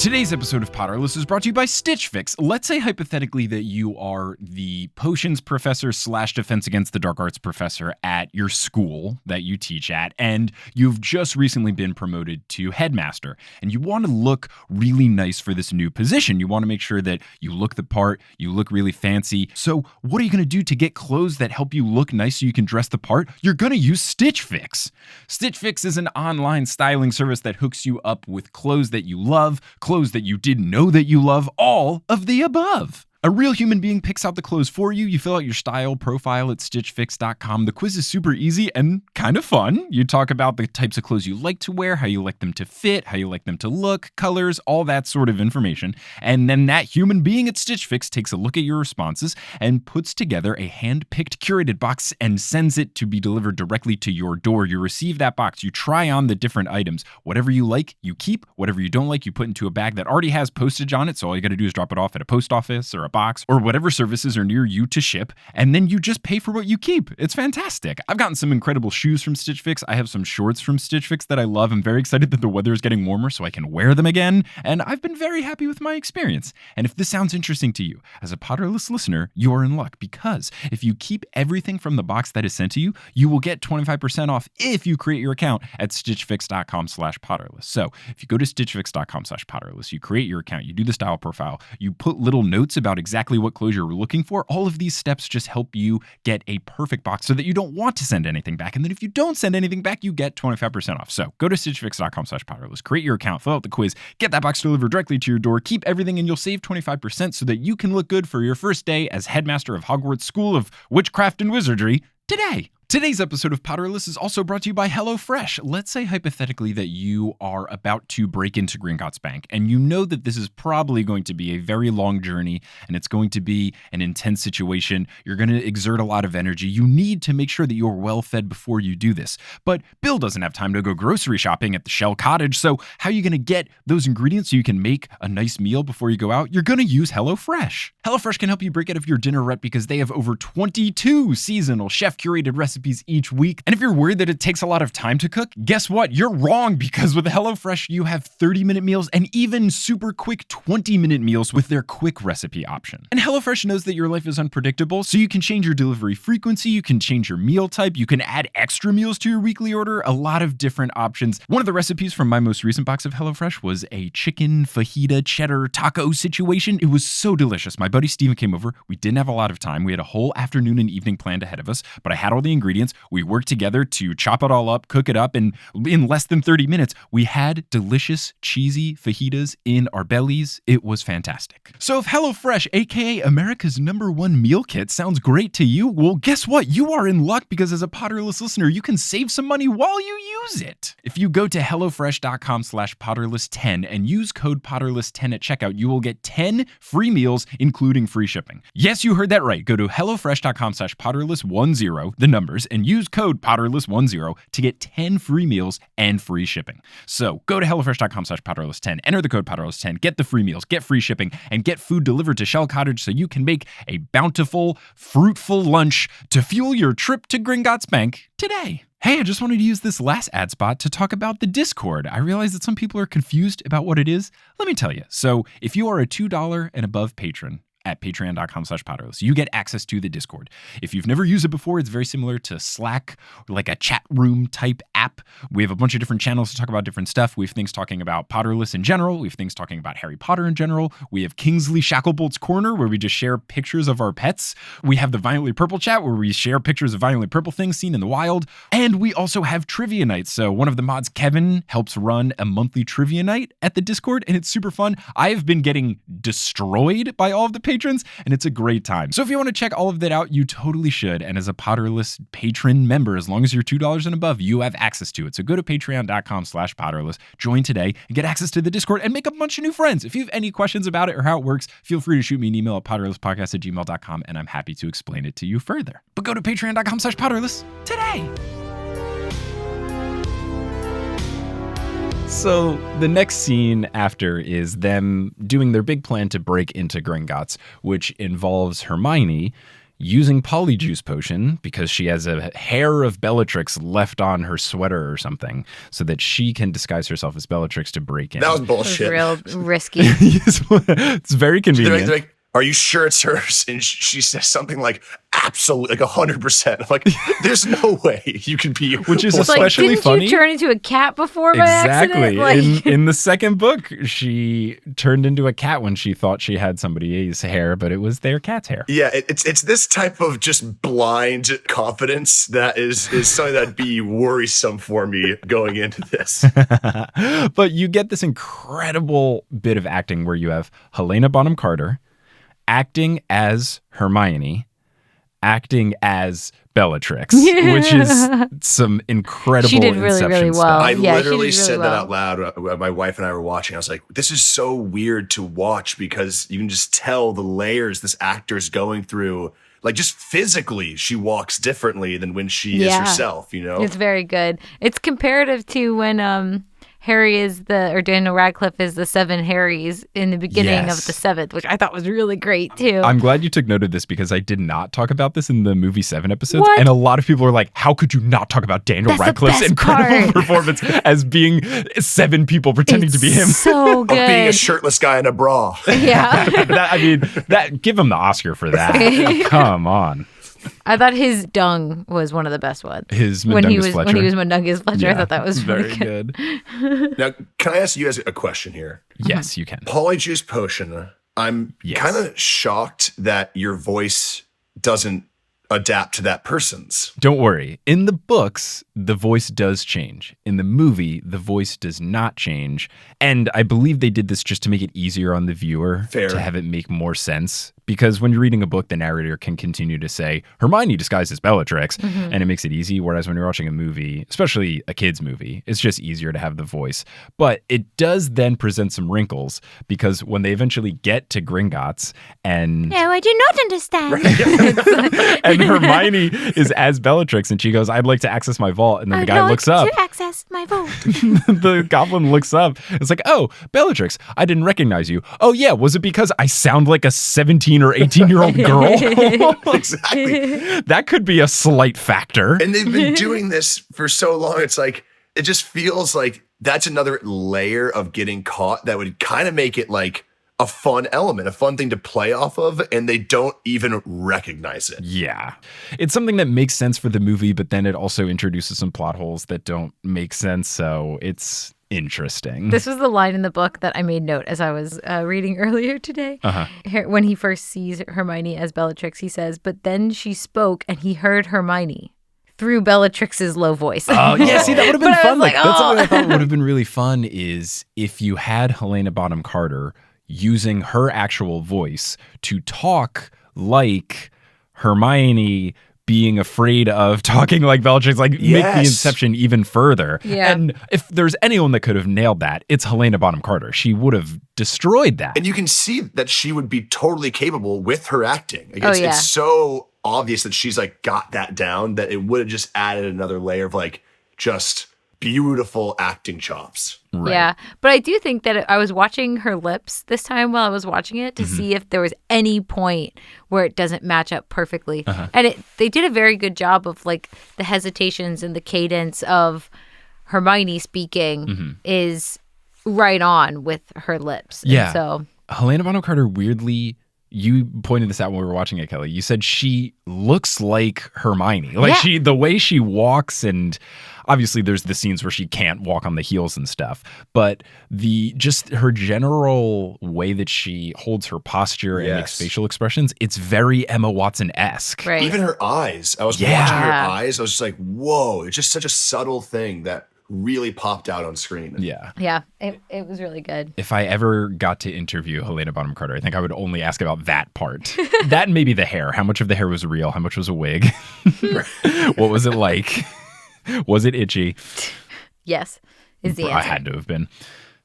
Today's episode of Potterless is brought to you by Stitch Fix. Let's say hypothetically that you are the potions professor / defense against the dark arts professor at your school that you teach at, and you've just recently been promoted to headmaster, and you want to look really nice for this new position. You want to make sure that you look the part, you look really fancy. So what are you going to do to get clothes that help you look nice so you can dress the part? You're going to use Stitch Fix. Stitch Fix is an online styling service that hooks you up with clothes that you love, clothes that you didn't know that you love, all of the above. A real human being picks out the clothes for you. You fill out your style profile at stitchfix.com. The quiz is super easy and kind of fun. You talk about the types of clothes you like to wear, how you like them to fit, how you like them to look, colors, all that sort of information. And then that human being at Stitch Fix takes a look at your responses and puts together a hand-picked curated box and sends it to be delivered directly to your door. You receive that box. You try on the different items. Whatever you like, you keep. Whatever you don't like, you put into a bag that already has postage on it. So all you got to do is drop it off at a post office or a box or whatever services are near you to ship, and then you just pay for what you keep. It's fantastic. I've gotten some incredible shoes from Stitch Fix. I have some shorts from Stitch Fix that I love. I'm very excited that the weather is getting warmer so I can wear them again, and I've been very happy with my experience. And if this sounds interesting to you, as a Potterless listener, you're in luck, because if you keep everything from the box that is sent to you, you will get 25% off if you create your account at stitchfix.com/Potterless. So if you go to stitchfix.com/Potterless, you create your account, you do the style profile, you put little notes about exactly what clothes you're looking for. All of these steps just help you get a perfect box so that you don't want to send anything back. And then if you don't send anything back, you get 25% off. So go to stitchfix.com/Potterless, create your account, fill out the quiz, get that box delivered directly to your door, keep everything, and you'll save 25% so that you can look good for your first day as headmaster of Hogwarts School of Witchcraft and Wizardry today. Today's episode of Potterless is also brought to you by HelloFresh. Let's say hypothetically that you are about to break into Gringotts Bank, and you know that this is probably going to be a very long journey, and it's going to be an intense situation. You're going to exert a lot of energy. You need to make sure that you're well fed before you do this. But Bill doesn't have time to go grocery shopping at the Shell Cottage, so how are you going to get those ingredients so you can make a nice meal before you go out? You're going to use HelloFresh. HelloFresh can help you break out of your dinner rut because they have over 22 seasonal chef-curated recipes each week. And if you're worried that it takes a lot of time to cook, guess what? You're wrong, because with HelloFresh, you have 30-minute meals and even super quick 20-minute meals with their quick recipe option. And HelloFresh knows that your life is unpredictable, so you can change your delivery frequency, you can change your meal type, you can add extra meals to your weekly order, a lot of different options. One of the recipes from my most recent box of HelloFresh was a chicken fajita cheddar taco situation. It was so delicious. My buddy Steven came over. We didn't have a lot of time. We had a whole afternoon and evening planned ahead of us, but I had all the ingredients. We worked together to chop it all up, cook it up, and in less than 30 minutes, we had delicious, cheesy fajitas in our bellies. It was fantastic. So if HelloFresh, aka America's #1 meal kit, sounds great to you, well, guess what? You are in luck, because as a Potterless listener, you can save some money while you use it. If you go to hellofresh.com/Potterless10 and use code Potterless10 at checkout, you will get 10 free meals, including free shipping. Yes, you heard that right. Go to hellofresh.com/Potterless10, the numbers, and use code Potterless10 to get 10 free meals and free shipping. So go to hellofresh.com/Potterless10, enter the code Potterless10, get the free meals, get free shipping, and get food delivered to Shell Cottage so you can make a bountiful, fruitful lunch to fuel your trip to Gringotts Bank today. Hey, I just wanted to use this last ad spot to talk about the Discord. I realize that some people are confused about what it is. Let me tell you. So if you are a $2 and above patron at patreon.com/Potterless, you get access to the Discord. If you've never used it before, it's very similar to Slack, like a chat room type app. We have a bunch of different channels to talk about different stuff. We have things talking about Potterless in general. We have things talking about Harry Potter in general. We have Kingsley Shacklebolt's Corner, where we just share pictures of our pets. We have the Violently Purple chat, where we share pictures of violently purple things seen in the wild. And we also have trivia nights. So one of the mods, Kevin, helps run a monthly trivia night at the Discord, and it's super fun. I have been getting destroyed by all of the patrons, and it's a great time. So if you want to check all of that out, you totally should. And as a Potterless patron member, as long as you're $2 and above, you have access to it. So go to patreon.com/Potterless, join today, and get access to the Discord and make a bunch of new friends. If you have any questions about it or how it works, feel free to shoot me an email at potterlesspodcast@gmail.com, and I'm happy to explain it to you further. But go to patreon.com/Potterless today. So the next scene after is them doing their big plan to break into Gringotts, which involves Hermione using Polyjuice Potion because she has a hair of Bellatrix left on her sweater or something so that she can disguise herself as Bellatrix to break in. That was bullshit. It was real risky. It's very convenient. They're like, are you sure it's hers? And she says something like, absolutely, like 100%. I'm like, there's no way you can be. Which is like, especially funny. Didn't you turn into a cat before by accident? Exactly. In the second book, she turned into a cat when she thought she had somebody's hair, but it was their cat's hair. Yeah, it's this type of just blind confidence that is something that'd be worrisome for me going into this. But you get this incredible bit of acting where you have Helena Bonham Carter acting as Hermione, acting as Bellatrix, which is some incredible She did really, Inception really well. stuff. I Yeah, literally she did really said that well. out loud. My wife and I were watching. I was like, this is so weird to watch because you can just tell the layers this actor's going through. Like, just physically, she walks differently than when she is herself, you know? It's very good. It's comparative to when Harry or Daniel Radcliffe is the 7 Harrys in the beginning of the 7th, which I thought was really great too. I'm glad you took note of this because I did not talk about this in the movie 7 episodes. What? And a lot of people are like, how could you not talk about Daniel That's the Radcliffe's best incredible part. performance as being 7 people pretending to be him? So Of good. being a shirtless guy in a bra. Yeah. Give him the Oscar for that. Come on. I thought his dung was one of the best ones. His when he Mundungus was Fletcher. when he was Mundungus Fletcher. Yeah, I thought that was very really good. Now, can I ask you guys a question here? Yes, you can. Polyjuice Potion, I'm kind of shocked that your voice doesn't adapt to that person's. Don't worry. In the books, the voice does change. In the movie, the voice does not change. And I believe they did this just to make it easier on the viewer to have it make more sense. Because when you're reading a book, the narrator can continue to say, Hermione disguised as Bellatrix, and it makes it easy. Whereas when you're watching a movie, especially a kid's movie, it's just easier to have the voice. But it does then present some wrinkles because when they eventually get to Gringotts and... No, I do not understand. and Hermione is as Bellatrix and she goes, I'd like to access my vault. And then the guy looks up. to access my vault. The goblin looks up. It's like, oh, Bellatrix, I didn't recognize you. Oh, yeah. Was it because I sound like a 17 or 18-year-old girl? Exactly. That could be a slight factor. And they've been doing this for so long. It's like, it just feels like that's another layer of getting caught that would kind of make it like a fun element, a fun thing to play off of, and they don't even recognize it. Yeah. It's something that makes sense for the movie, but then it also introduces some plot holes that don't make sense, so it's interesting. This was the line in the book that I made note as I was reading earlier today. When he first sees Hermione as Bellatrix, he says, but then she spoke and he heard Hermione through Bellatrix's low voice. Oh, yeah. See, that would have been But I fun. was like, That's something I thought oh. would have been really fun is if you had Helena Bonham Carter using her actual voice to talk like Hermione being afraid of talking like Bellatrix, like make the Inception even further. Yeah. And if there's anyone that could have nailed that, it's Helena Bonham Carter. She would have destroyed that. And you can see that she would be totally capable with her acting. Like, yeah. It's so obvious that she's like got that down that it would have just added another layer of like just beautiful acting chops. Right. Yeah. But I do think that I was watching her lips this time while I was watching it to see if there was any point where it doesn't match up perfectly. And they did a very good job of like the hesitations and the cadence of Hermione speaking is right on with her lips. Yeah. And so Helena Bonham Carter, weirdly, you pointed this out when we were watching it, Kelly. You said she looks like Hermione. Like the way she walks, and obviously there's the scenes where she can't walk on the heels and stuff, but just her general way that she holds her posture and makes facial expressions, it's very Emma Watson-esque. Right. Even her eyes. I was watching her eyes. I was just like, whoa, it's just such a subtle thing that really popped out on screen. Yeah. Yeah, it was really good. If I ever got to interview Helena Bonham Carter, I think I would only ask about that part. That and maybe the hair. How much of the hair was real? How much was a wig? What was it like? Was it itchy? Yes, is the answer. I had to have been.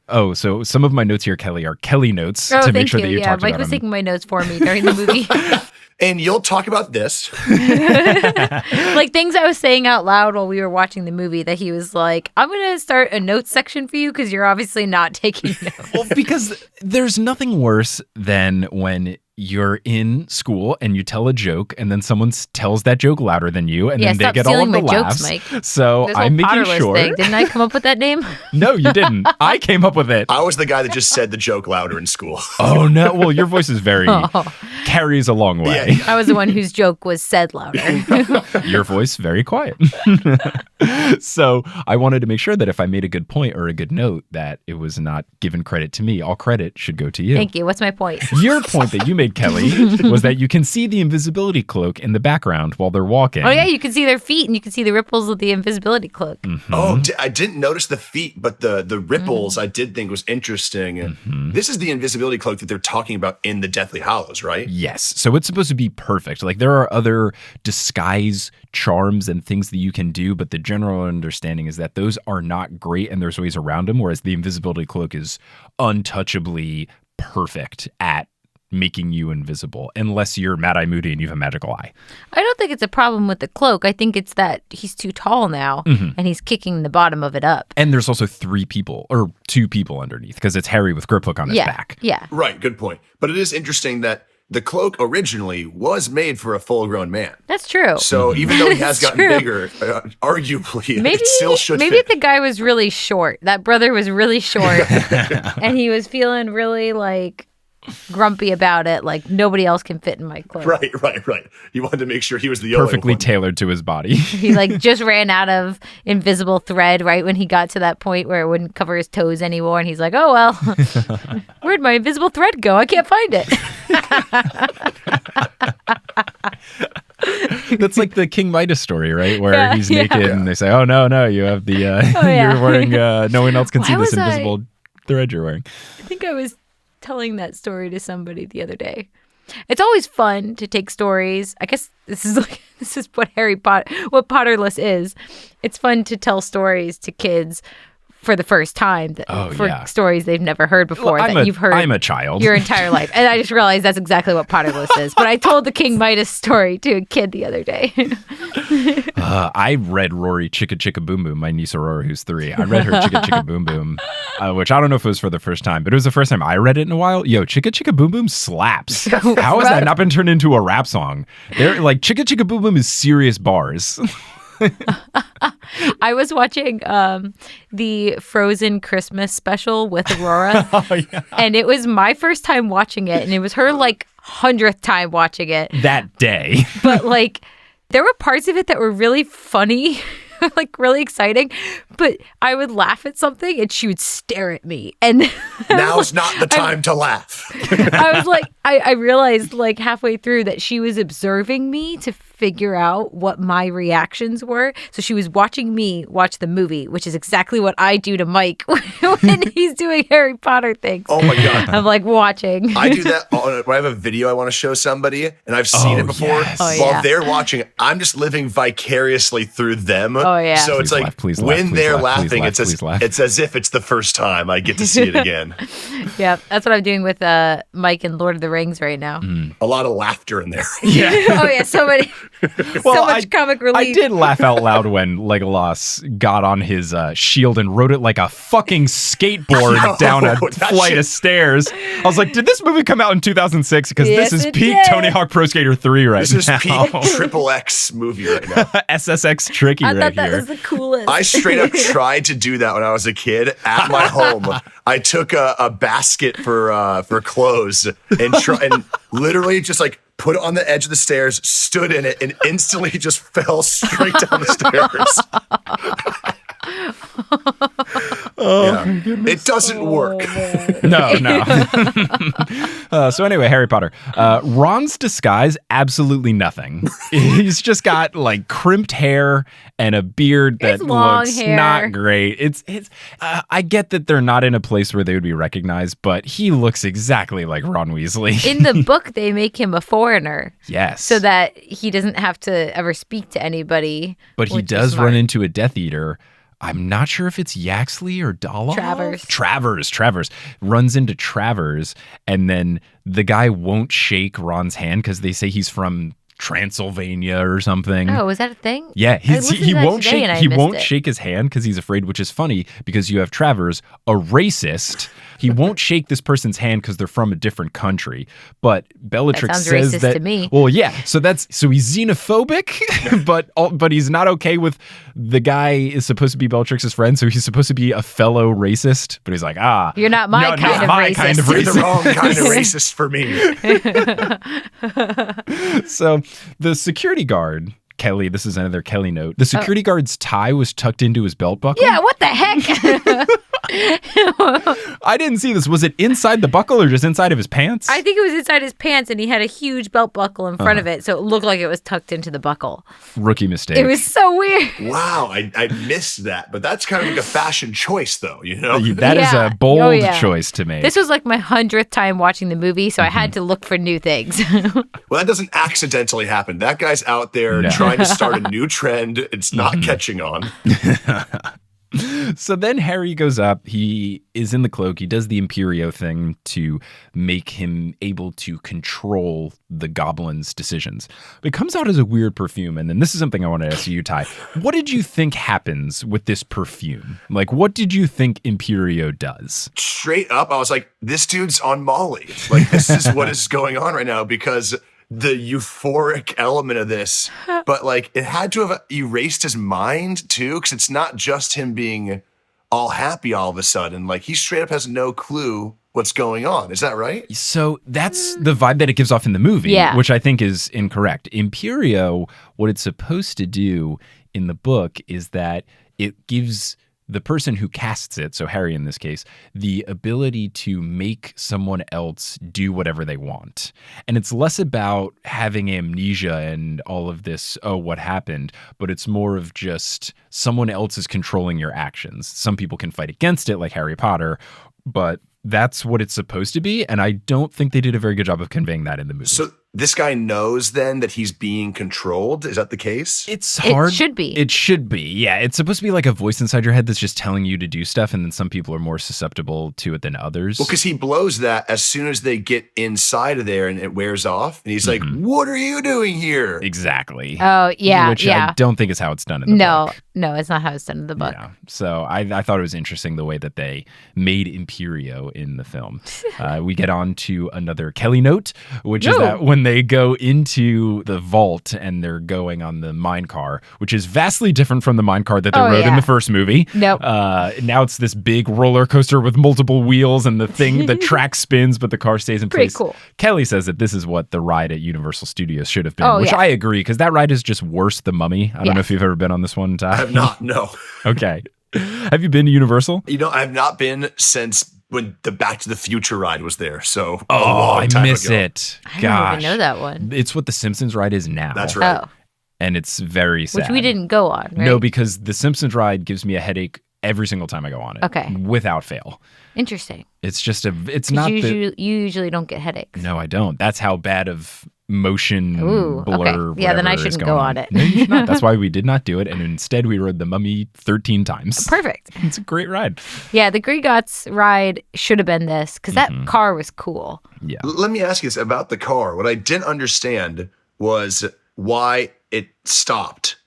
Oh, so some of my notes here, Kelly, are Kelly notes to make sure that you talked Mike about was them. taking my notes for me during the movie. And you'll talk about this. Like things I was saying out loud while we were watching the movie that he was like, I'm going to start a notes section for you because you're obviously not taking notes. Well, because there's nothing worse than when you're in school and you tell a joke and then someone tells that joke louder than you and then they get all of the laughs. Jokes, Mike. So I'm making sure. Didn't I come up with that name? No, you didn't. I came up with it. I was the guy that just said the joke louder in school. Oh, no. Well, your voice is very, carries a long way. Yeah. I was the one whose joke was said louder. Your voice, very quiet. So I wanted to make sure that if I made a good point or a good note, that it was not given credit to me. All credit should go to you. Thank you. What's my point? Your point that you made, Kelly, was that you can see the invisibility cloak in the background while they're walking. Oh, yeah. You can see their feet and you can see the ripples of the invisibility cloak. Mm-hmm. Oh, I didn't notice the feet, but the ripples I did think was interesting. And this is the invisibility cloak that they're talking about in the Deathly Hallows, right? Yes. So it's supposed to be perfect. Like there are other disguise charms and things that you can do, but the general understanding is that those are not great and there's ways around them, whereas the invisibility cloak is untouchably perfect at making you invisible, unless you're Mad-Eye Moody and you have a magical eye. I don't think it's a problem with the cloak. I think it's that he's too tall now and he's kicking the bottom of it up. And there's also 2 people underneath because it's Harry with Griphook on his back. Yeah. Right. Good point. But it is interesting that the cloak originally was made for a full-grown man. That's true. So even though he has gotten bigger, arguably, it still should Maybe fit. if the guy was really short, that brother was really short, and he was feeling really like grumpy about it, like nobody else can fit in my cloak. Right. He wanted to make sure he was the only Perfectly one. tailored to his body. He like just ran out of invisible thread right when he got to that point where it wouldn't cover his toes anymore, and he's like, oh well, where'd my invisible thread go? I can't find it. That's like the King Midas story, right? Where he's naked and they say, oh no, you have the you're wearing no one else can see this invisible thread you're wearing. I think I was telling that story to somebody the other day. It's always fun to take stories. I guess this is what what Potterless is. It's fun to tell stories to kids for the first time, stories they've never heard before you've heard. I'm a child. Your entire life. And I just realized that's exactly what Potterless is. But I told the King Midas story to a kid the other day. I read Rory Chicka Chicka Boom Boom, my niece Aurora, who's 3. I read her Chicka Chicka Boom Boom, which I don't know if it was for the first time, but it was the first time I read it in a while. Yo, Chicka Chicka Boom Boom slaps. How has that not been turned into a rap song? They're like Chicka Chicka Boom Boom is serious bars. I was watching the Frozen Christmas special with Aurora, and it was my first time watching it, and it was her like 100th time watching it that day. But like, there were parts of it that were really funny, like really exciting, but I would laugh at something and she would stare at me, and now's not the time to laugh. I was like, I realized like halfway through that she was observing me to figure out what my reactions were. So she was watching me watch the movie, which is exactly what I do to Mike when he's doing Harry Potter things. Oh my God. I'm like watching. I do that when I have a video I want to show somebody and I've seen it before. Yes. While they're watching it, I'm just living vicariously through them. Oh yeah. So it's like when they're laughing, it's as if it's the first time I get to see it again. Yeah, that's what I'm doing with Mike and Lord of the Rings right now. A lot of laughter in there. Yeah. Oh yeah, so many. So much comic relief. I did laugh out loud when Legolas got on his shield and rode it like a fucking skateboard down a flight of stairs. I was like, did this movie come out in 2006? Because this is peak Tony Hawk Pro Skater 3 right now. This is peak Triple X movie right now. SSX Tricky right here. I thought that was the coolest. I straight up tried to do that when I was a kid at my home. I took a basket for clothes and literally just like put it on the edge of the stairs, stood in it, and instantly just fell straight down the stairs. It doesn't work. No. So anyway, Harry Potter. Ron's disguise, absolutely nothing. He's just got like crimped hair and a beard that looks not great. It's. I get that they're not in a place where they would be recognized, but he looks exactly like Ron Weasley. In the book, they make him a foreigner. Yes. So that he doesn't have to ever speak to anybody. But he does run into a Death Eater. I'm not sure if it's Yaxley or Dollar. Travers runs into Travers, and then the guy won't shake Ron's hand because they say he's from Transylvania or something. Oh, is that a thing? Yeah, he won't shake his hand because he's afraid, which is funny because you have Travers, a racist, He won't shake this person's hand because they're from a different country. But Bellatrix says racist that. To me. Well, yeah. So he's xenophobic, but he's not okay with the guy is supposed to be Bellatrix's friend, so he's supposed to be a fellow racist. But he's like, you're not my kind of racist. You're the wrong kind of racist for me. So the security guard, Kelly, this is another Kelly note. The security guard's tie was tucked into his belt buckle. Yeah, what the heck? I didn't see this. Was it inside the buckle or just inside of his pants? I think it was inside his pants, and he had a huge belt buckle in front of it, so it looked like it was tucked into the buckle. Rookie mistake. It was so weird. Wow, I missed that. But that's kind of like a fashion choice, though, you know? That is a bold choice to make. This was like my 100th time watching the movie, so I had to look for new things. Well, that doesn't accidentally happen. That guy's out there trying to start a new trend. It's not catching on. So then Harry goes up. He is in the cloak. He does the Imperio thing to make him able to control the goblin's decisions. But it comes out as a weird perfume. And then this is something I want to ask you, Ty. What did you think happens with this perfume? Like, what did you think Imperio does? Straight up, I was like, this dude's on Molly. Like, this is what is going on right now because the euphoric element of this, but like it had to have erased his mind too, because it's not just him being all happy all of a sudden. Like he straight up has no clue what's going on. Is that right? So that's the vibe that it gives off in the movie, which I think is incorrect. Imperio, what it's supposed to do in the book is that it gives the person who casts it, so Harry in this case, the ability to make someone else do whatever they want. And it's less about having amnesia and all of this, what happened, but it's more of just someone else is controlling your actions. Some people can fight against it, like Harry Potter, but that's what it's supposed to be. And I don't think they did a very good job of conveying that in the movie. So this guy knows then that he's being controlled? Is that the case? It's hard. It should be. It should be. Yeah. It's supposed to be like a voice inside your head that's just telling you to do stuff. And then some people are more susceptible to it than others. Well, because he blows that as soon as they get inside of there and it wears off. And he's like, what are you doing here? Exactly. Oh, yeah. Which I don't think is how it's done in the book. No, it's not how it's done in the book. Yeah. So I thought it was interesting the way that they made Imperio in the film. We get on to another Kelly note, which is that when they go into the vault and they're going on the mine car, which is vastly different from the mine car that they rode in the first movie. Nope. Now it's this big roller coaster with multiple wheels and the track spins, but the car stays in place. Pretty cool. Kelly says that this is what the ride at Universal Studios should have been, which I agree, because that ride is just worse than Mummy. I don't know if you've ever been on this one, Ty. I have not, no. Okay. Have you been to Universal? You know, I have not been since when the Back to the Future ride was there. So I miss it. I don't even know that one. It's what the Simpsons ride is now. That's right. Oh. And it's very sad. Which we didn't go on, right? No, because the Simpsons ride gives me a headache every single time I go on it. Okay. Without fail. Interesting. It's just it's not you usually don't get headaches. No, I don't. That's how bad of motion blur. Okay. Yeah, then I shouldn't go on it. No, you should not. That's why we did not do it. And instead we rode the Mummy 13 times. Perfect. It's a great ride. Yeah, the Gringotts ride should have been this because that car was cool. Yeah. Let me ask you this about the car. What I didn't understand was why it stopped.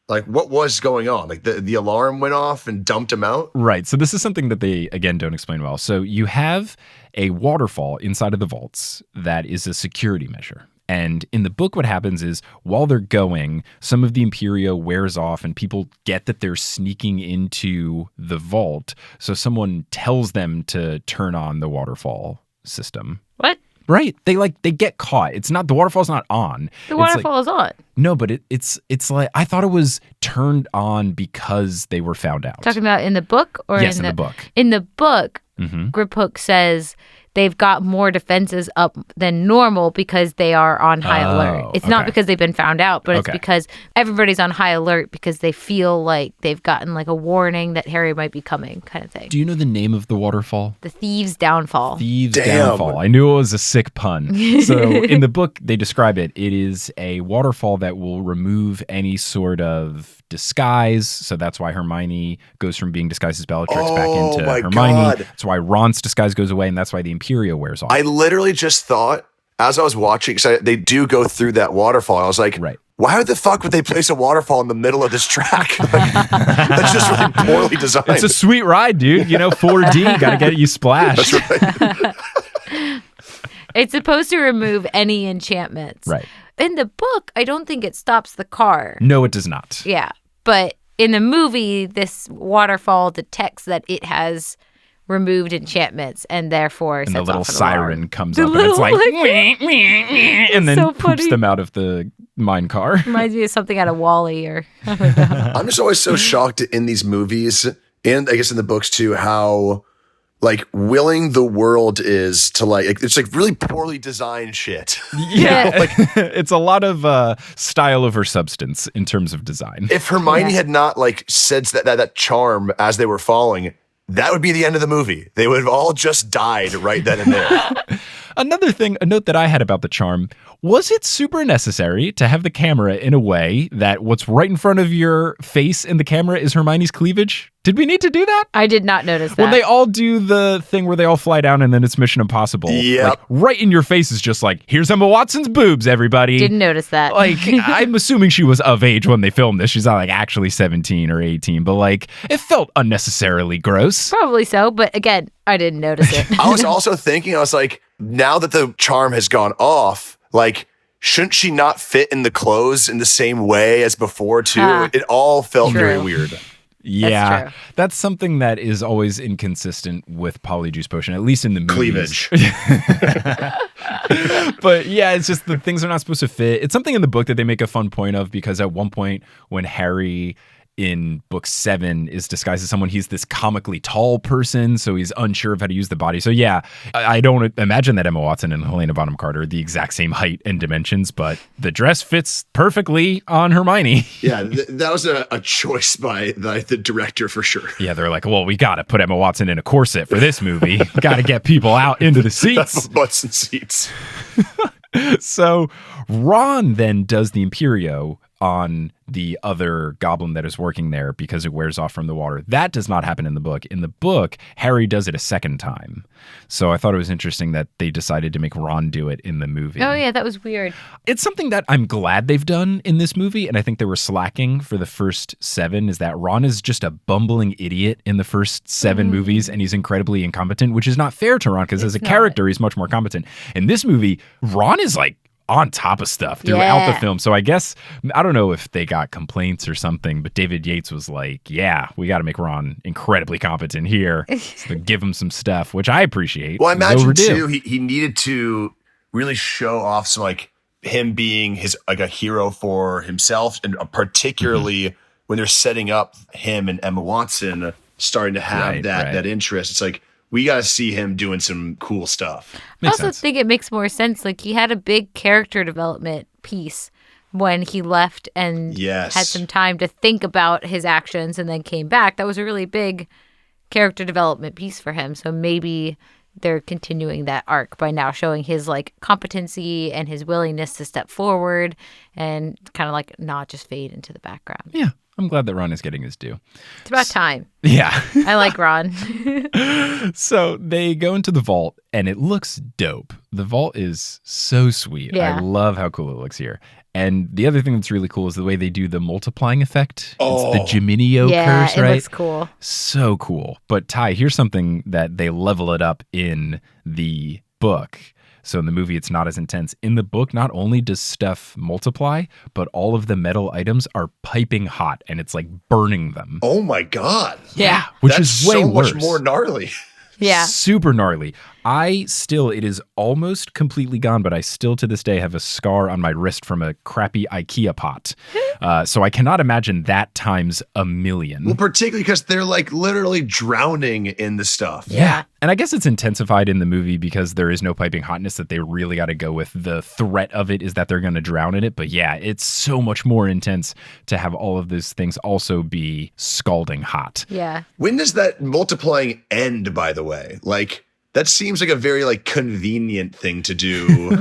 Like, what was going on? Like, the alarm went off and dumped him out? Right. So this is something that they, again, don't explain well. So you have a waterfall inside of the vaults that is a security measure. And in the book, what happens is while they're going, some of the Imperio wears off and people get that they're sneaking into the vault. So someone tells them to turn on the waterfall system. What? Right. They get caught. It's not, the waterfall's not on. The waterfall is on. No, but it's like, I thought it was turned on because they were found out. Talking about in the book or yes, in the book? In the book, Griphook says they've got more defenses up than normal because they are on high alert. It's not because they've been found out, but it's because everybody's on high alert because they feel like they've gotten like a warning that Harry might be coming kind of thing. Do you know the name of the waterfall? The Thieves' Downfall. Thieves' Downfall. I knew it was a sick pun. So in the book, they describe it. It is a waterfall that will remove any sort of disguise. So that's why Hermione goes from being disguised as Bellatrix back into Hermione. God. That's why Ron's disguise goes away, and that's why the Imperio wears off. I literally just thought, as I was watching, because they do go through that waterfall, I was like, why the fuck would they place a waterfall in the middle of this track? That's just really poorly designed. It's a sweet ride, dude. 4D, gotta get you splashed. That's right. It's supposed to remove any enchantments. Right. In the book, I don't think it stops the car. No, it does not. Yeah. But in the movie, this waterfall detects that it has removed enchantments and therefore And sets the little off an siren alarm. comes The up and it's like, little, and then so poops funny. them out of the mine car. Reminds me of something out of Wall-E or I don't know. I'm just always so shocked in these movies, and I guess in the books too, how willing the world is to it's really poorly designed shit. Yeah. It's a lot of style over substance in terms of design. If Hermione had not said that charm as they were falling, that would be the end of the movie. They would have all just died right then and there. Another thing, a note that I had about the charm, was it super necessary to have the camera in a way that what's right in front of your face in the camera is Hermione's cleavage? Did we need to do that? I did not notice that. When they all do the thing where they all fly down and then it's Mission Impossible. Yep. Right in your face is just here's Emma Watson's boobs, everybody. Didn't notice that. I'm assuming she was of age when they filmed this. She's not actually 17 or 18, but it felt unnecessarily gross. Probably so, but again, I didn't notice it. I was also thinking, now that the charm has gone off, shouldn't she not fit in the clothes in the same way as before too? It all felt True. very weird. Yeah, true. that's something that is always inconsistent with Polyjuice Potion, at least in the movies. Cleavage. But yeah, it's just the things are not supposed to fit. It's something in the book that they make a fun point of because at one point when Harry in book 7 is disguised as someone, he's this comically tall person, so he's unsure of how to use the body. So yeah, I don't imagine that Emma Watson and Helena Bonham Carter are the exact same height and dimensions, but the dress fits perfectly on Hermione. Yeah, that was a choice by the director for sure. Yeah, they're like, well, we got to put Emma Watson in a corset for this movie. Got to get people out into the seats. Butts and seats. So Ron then does the Imperio on the other goblin that is working there because it wears off from the water. That does not happen in the book. In the book, Harry does it a second time. So I thought it was interesting that they decided to make Ron do it in the movie. Oh yeah, that was weird. It's something that I'm glad they've done in this movie, and I think they were slacking for the first 7, is that Ron is just a bumbling idiot in the first 7 movies, and he's incredibly incompetent, which is not fair to Ron, because as a character, he's much more competent. In this movie, Ron is on top of stuff throughout the film. So I guess, I don't know if they got complaints or something, but David Yates was like, yeah, we got to make Ron incredibly competent here. So give him some stuff, which I appreciate. Well, I imagine too, he needed to really show off some him being a hero for himself, and particularly when they're setting up him and Emma Watson starting to have that interest. It's we got to see him doing some cool stuff. I also think it makes more sense. He had a big character development piece when he left and had some time to think about his actions and then came back. That was a really big character development piece for him. So maybe they're continuing that arc by now showing his competency and his willingness to step forward and kind of not just fade into the background. Yeah. I'm glad that Ron is getting his due. It's about time. Yeah. I like Ron. So they go into the vault and it looks dope. The vault is so sweet. Yeah. I love how cool it looks here. And the other thing that's really cool is the way they do the multiplying effect. Oh. It's the Geminio curse, it right? looks cool. So cool. But Ty, here's something that they level it up in the book. So in the movie, it's not as intense. In the book, not only does stuff multiply, but all of the metal items are piping hot, and it's burning them. Oh my God. Yeah, which That's is way so worse. much more gnarly. Yeah. Super gnarly. It is almost completely gone, but I still to this day have a scar on my wrist from a crappy IKEA pot. So I cannot imagine that times a million. Well, particularly because they're literally drowning in the stuff. Yeah. And I guess it's intensified in the movie because there is no piping hotness that they really got to go with. The threat of it is that they're going to drown in it. But yeah, it's so much more intense to have all of those things also be scalding hot. Yeah. When does that multiplying end, by the way? that seems like a very like convenient thing to do.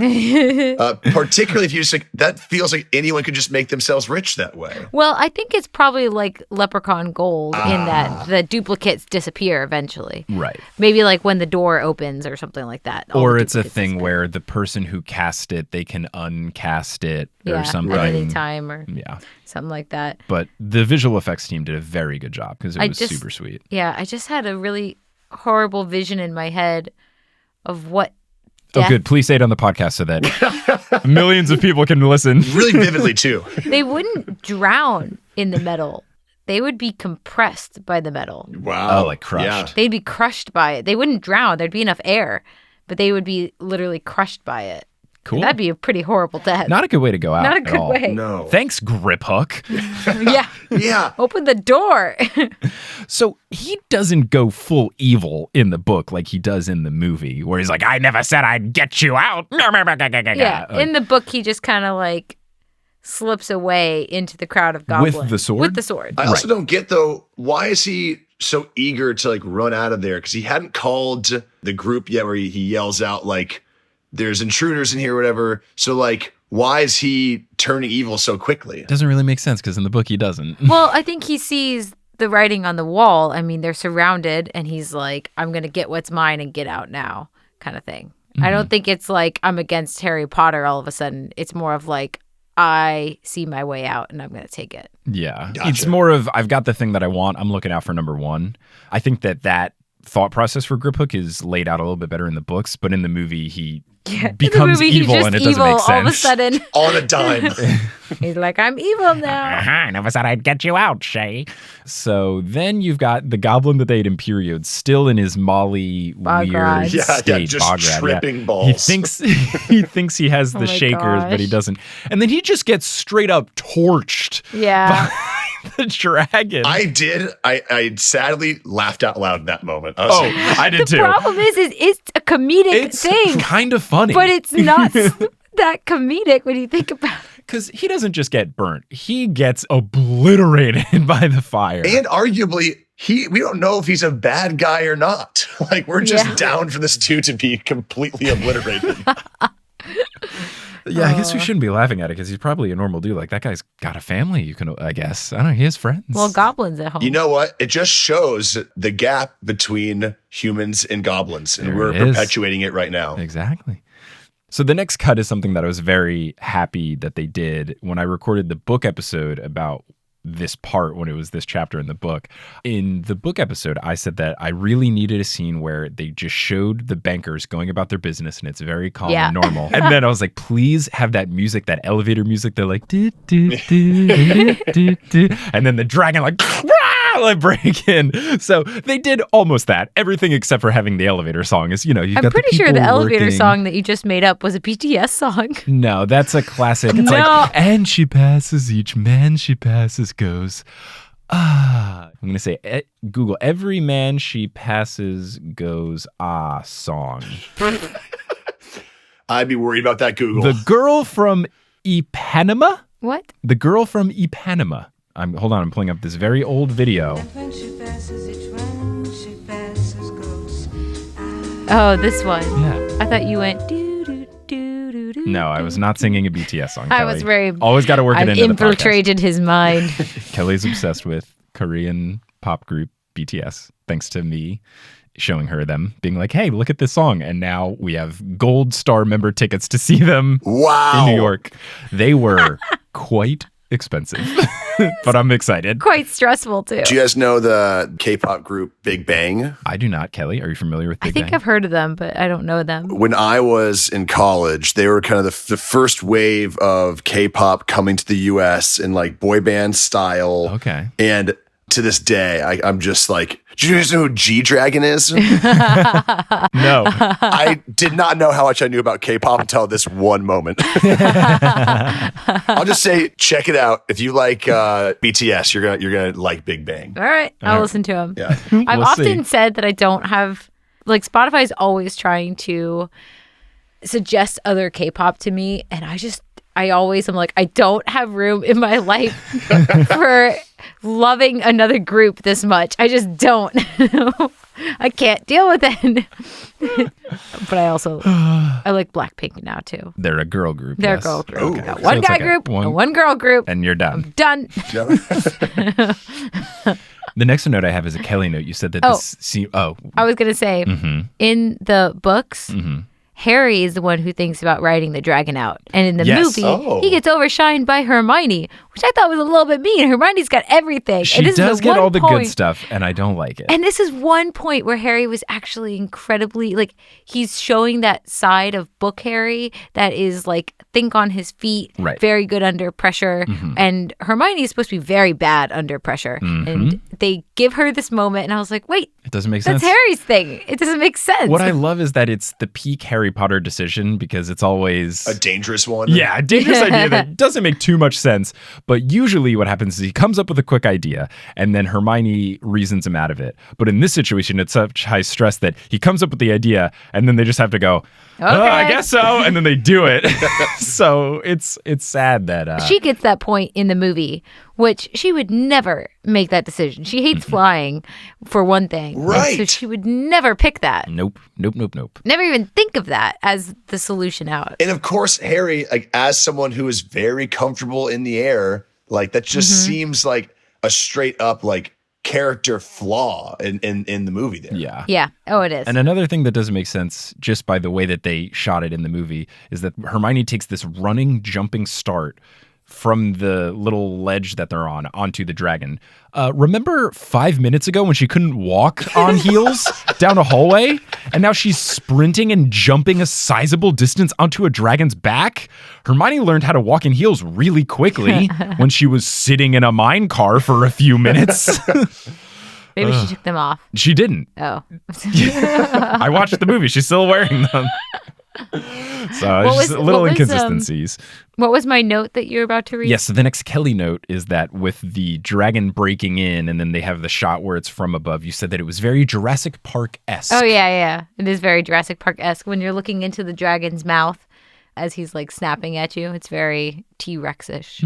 Particularly if you just like, that feels like anyone could just make themselves rich that way. Well, I think it's probably like Leprechaun Gold in that the duplicates disappear eventually. Right. Maybe like when the door opens or something like that. Or it's a thing where the person who cast it, they can uncast it or something. At any time or something like that. But the visual effects team did a very good job because it was super sweet. Yeah, I just had a really horrible vision in my head of what Oh, good. Please say it on the podcast so that millions of people can listen. Really vividly, too. They wouldn't drown in the metal. They would be compressed by the metal. Wow. Oh, like crushed. Yeah. They'd be crushed by it. They wouldn't drown. There'd be enough air, but they would be literally crushed by it. Cool. That'd be a pretty horrible death. Not a good way to go out. Not a good way. No. Thanks, Griphook. Yeah. Yeah. Open the door. So he doesn't go full evil in the book like he does in the movie, where he's like, I never said I'd get you out. Yeah. Like, In the book, he just kind of like slips away into the crowd of goblins. With the sword? With the sword. I also don't get, though, why is he so eager to like run out of there? Because he hadn't called the group yet where he yells out like, there's intruders in here or whatever. So like, why is he turning evil so quickly? It doesn't really make sense because in the book he doesn't. Well, I think he sees the writing on the wall. I mean, they're surrounded and he's like, I'm going to get what's mine and get out now kind of thing. I don't think it's like I'm against Harry Potter all of a sudden. It's more of like, I see my way out and I'm going to take it. Yeah. Gotcha. It's more of, I've got the thing that I want. I'm looking out for number one. I think that thought process for Griphook is laid out a little bit better in the books, but in the movie he becomes evil and it doesn't make sense. All of a sudden. On a dime. He's like, I'm evil now. I never said I'd get you out, Shay. So then you've got the goblin that they'd imperioed still in his Molly Bograd. weird Yeah, state. just Bograd, tripping balls. He thinks he has the my shakers, but he gosh. doesn't. And then he just gets straight up torched Yeah. by the dragon. I did. I sadly laughed out loud in that moment. I was like, I did The too. problem is it's a comedic It's thing. kind of funny. But it's not that comedic when you think about it. Because he doesn't just get burnt. He gets obliterated by the fire. and arguably, we don't know if he's a bad guy or not. Like, we're just down for this dude to be completely obliterated. Yeah, I guess we shouldn't be laughing at it because he's probably a normal dude. Like, that guy's got a family, you can, I guess. I don't know, he has friends. Well, goblins at home. You know what? It just shows the gap between humans and goblins. And There we're it is. perpetuating it right now. Exactly. So the next cut is something that I was very happy that they did when I recorded the book episode about this part when it was this chapter in the book. In the book episode, I said that I really needed a scene where they just showed the bankers going about their business and it's very calm and normal. And then I was like, please have that music, that elevator music. They're like, do, do, do, do, do, do. And then the dragon like, like break in. So they did almost that. Everything except for having the elevator song is, you know, you've I'm got pretty the sure the people elevator working. song that you just made up was a BTS song. No, that's a classic. It's No. like, and she passes, each man she passes goes, ah. I'm going to say, Google, every man she passes goes, ah, song. I'd be worried about that, Google. The girl from Ipanama? What? The girl from Ipanama. Hold on, I'm pulling up this very old video. Oh, this one. Yeah. I thought you went do do do do do. No, I was not singing a BTS song, I Kelly. was very. Always got to work it I've into the podcast. infiltrated his mind. Kelly's obsessed with Korean pop group BTS, thanks to me showing her them, being like, hey, look at this song. And now we have gold star member tickets to see them Wow. in New York. They were quite expensive, but I'm excited. Quite stressful too. Do you guys know the K-pop group Big Bang? I do not, Kelly. Are you familiar with Big I think Bang? I've heard of them, but I don't know them. When I was in college, they were kind of the first wave of K-pop coming to the U.S. in like boy band style. Okay. And to this day, I'm just like, do you guys know who G-Dragon is? No. I did not know how much I knew about K-pop until this one moment. I'll just say, check it out. If you like BTS, you're gonna like Big Bang. All right, I'll listen to them. Yeah. I've We'll often see. said that I don't have, like, Spotify's always trying to suggest other K-pop to me, and I always am like, I don't have room in my life loving another group this much. I just don't. I can't deal with it. But I like Blackpink now too. They're a girl group. They're yes. a girl group. Ooh. Got one guy group and one girl group. And you're done. I'm done. The next note I have is a Kelly note. You said that this scene. Oh. I was going to say, in the books, Harry is the one who thinks about riding the dragon out. And in the movie, he gets overshined by Hermione, which I thought was a little bit mean. Hermione's got everything. She does get all the good stuff, and I don't like it. And this is one point where Harry was actually incredibly, like, he's showing that side of book Harry that is, like, think on his feet, very good under pressure. And Hermione is supposed to be very bad under pressure. And they give her this moment, and I was like, wait. It doesn't make sense. That's Harry's thing. It doesn't make sense. What I love is that it's the peak Harry Potter decision because it's always a dangerous one. Yeah, a dangerous idea that doesn't make too much sense. But usually what happens is he comes up with a quick idea and then Hermione reasons him out of it. But in this situation, it's such high stress that he comes up with the idea and then they just have to go, I guess so. And then they do it. So it's sad that... she gets that point in the movie, which she would never make that decision. She hates flying, for one thing. Right. So she would never pick that. Nope. Never even think of that as the solution out. And of course, Harry, like, as someone who is very comfortable in the air, like, that just seems like a straight up, like, character flaw in the movie there. Yeah. Oh, it is. And another thing that doesn't make sense just by the way that they shot it in the movie is that Hermione takes this running, jumping start from the little ledge that they're on onto the dragon. Remember 5 minutes ago when she couldn't walk on heels down a hallway? And now she's sprinting and jumping a sizable distance onto a dragon's back? Hermione learned how to walk in heels really quickly when she was sitting in a mine car for a few minutes. Maybe she took them off. She didn't. Oh. I watched the movie. She's still wearing them. So just little inconsistencies. What was my note that you're about to read? Yes, so the next Kelly note is that with the dragon breaking in and then they have the shot where it's from above, you said that it was very Jurassic Park-esque. Oh, yeah. It is very Jurassic Park-esque. When you're looking into the dragon's mouth as he's like snapping at you, it's very T-Rex-ish.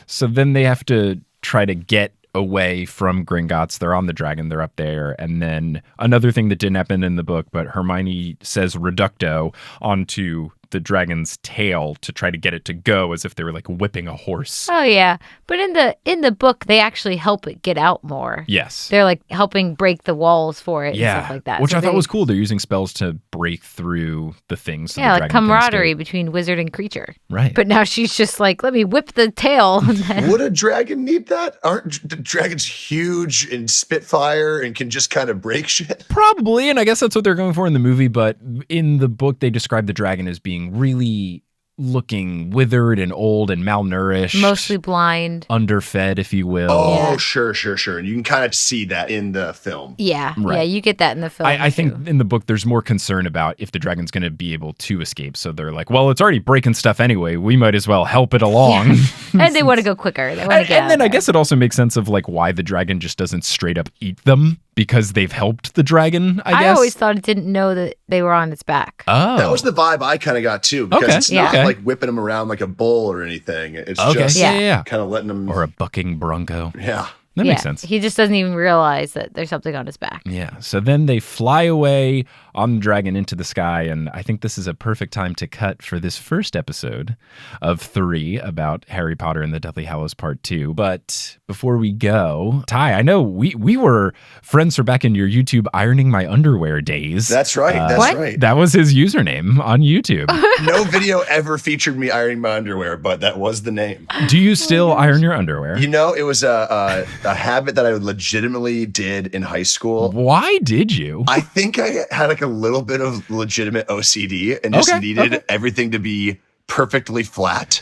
So then they have to try to get away from Gringotts. They're on the dragon. They're up there. And then another thing that didn't happen in the book, but Hermione says reducto onto the dragon's tail to try to get it to go as if they were like whipping a horse. Oh yeah, but in the book they actually help it get out more. Yes, they're like helping break the walls for it and stuff like that. Which I thought was cool. They're using spells to break through the things. So like camaraderie between wizard and creature. Right. But now she's just like, let me whip the tail. Would a dragon need that? Aren't dragons huge and spitfire and can just kind of break shit? Probably, and I guess that's what they're going for in the movie. But in the book, they describe the dragon as being really looking withered and old and malnourished. Mostly blind. Underfed, if you will. Oh, sure. And you can kind of see that in the film. Yeah. Right. Yeah, you get that in the film. I think in the book, there's more concern about if the dragon's going to be able to escape. So they're like, well, it's already breaking stuff anyway. We might as well help it along. Yeah. And they want to go quicker. They want to get And then I guess it also makes sense of like why the dragon just doesn't straight up eat them. Because they've helped the dragon, I guess. I always thought it didn't know that they were on its back. Oh. That was the vibe I kind of got too. Because it's not like whipping them around like a bull or anything. It's just kind of letting them... Or a bucking bronco. Yeah. That makes sense. He just doesn't even realize that there's something on his back. Yeah. So then they fly away on the dragon into the sky. And I think this is a perfect time to cut for this first episode of 3 about Harry Potter and the Deathly Hallows Part 2. But before we go, Ty, I know we were friends for back in your YouTube ironing my underwear days. That's right. That's right. That was his username on YouTube. No video ever featured me ironing my underwear, but that was the name. Do you still iron your underwear? You know, it was a habit that I legitimately did in high school. Why did you? I think I had like a little bit of legitimate OCD and just needed everything to be perfectly flat.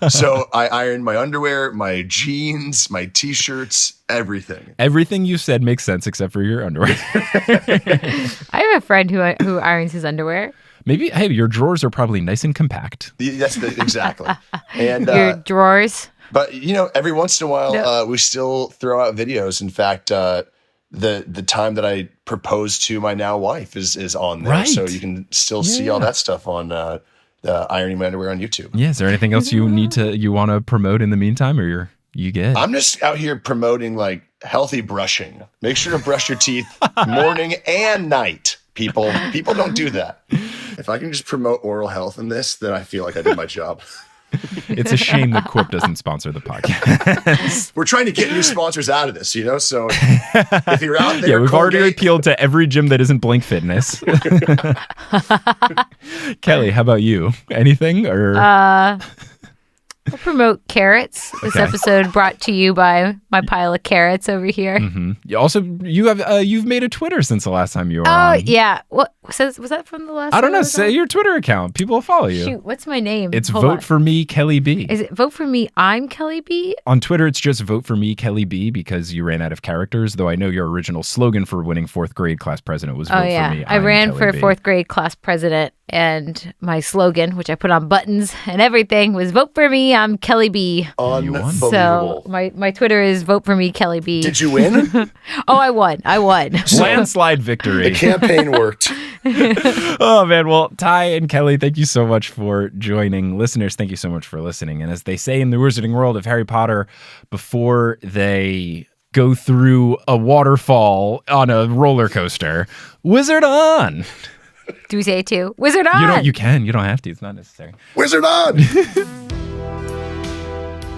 So I ironed my underwear, my jeans, my t-shirts, everything. Everything you said makes sense except for your underwear. I have a friend who irons his underwear. Maybe, hey, your drawers are probably nice and compact. Exactly. And your drawers. But, you know, every once in a while, we still throw out videos. In fact, the time that I proposed to my now wife is on there. Right. So you can still see all that stuff on the Ironing My Underwear on YouTube. Yeah. Is there anything else you want to promote in the meantime, or you get. I'm just out here promoting like healthy brushing. Make sure to brush your teeth morning and night, people. People don't do that. If I can just promote oral health in this, then I feel like I did my job. It's a shame that Quip doesn't sponsor the podcast. We're trying to get new sponsors out of this, So if you're out there, we've already appealed to every gym that isn't Blink Fitness. Kelly, how about you? Anything or? I'll promote carrots. This episode brought to you by my pile of carrots over here. Mm-hmm. Also, you've made a Twitter since the last time you were on. Oh, yeah. What was that from the last? I don't know. Say your Twitter account. People will follow you. Shoot, what's my name? It's Vote for Me, Kelly B. Is it Vote for Me? I'm Kelly B. On Twitter, it's just Vote for Me, Kelly B, because you ran out of characters. Though I know your original slogan for winning 4th grade class president was Vote for Me. I ran for 4th grade class president, and my slogan, which I put on buttons and everything, was Vote for Me. I'm Kelly B. Unbelievable. So my Twitter is Vote for Me, Kelly B. Did you win? Oh, I won. Landslide victory. The campaign worked. Oh, man. Well, Ty and Kelly, thank you so much for joining. Listeners, thank you so much for listening. And as they say in the Wizarding World of Harry Potter, before they go through a waterfall on a roller coaster, wizard on. Do we say it too? Wizard on. You can. You don't have to. It's not necessary. Wizard on.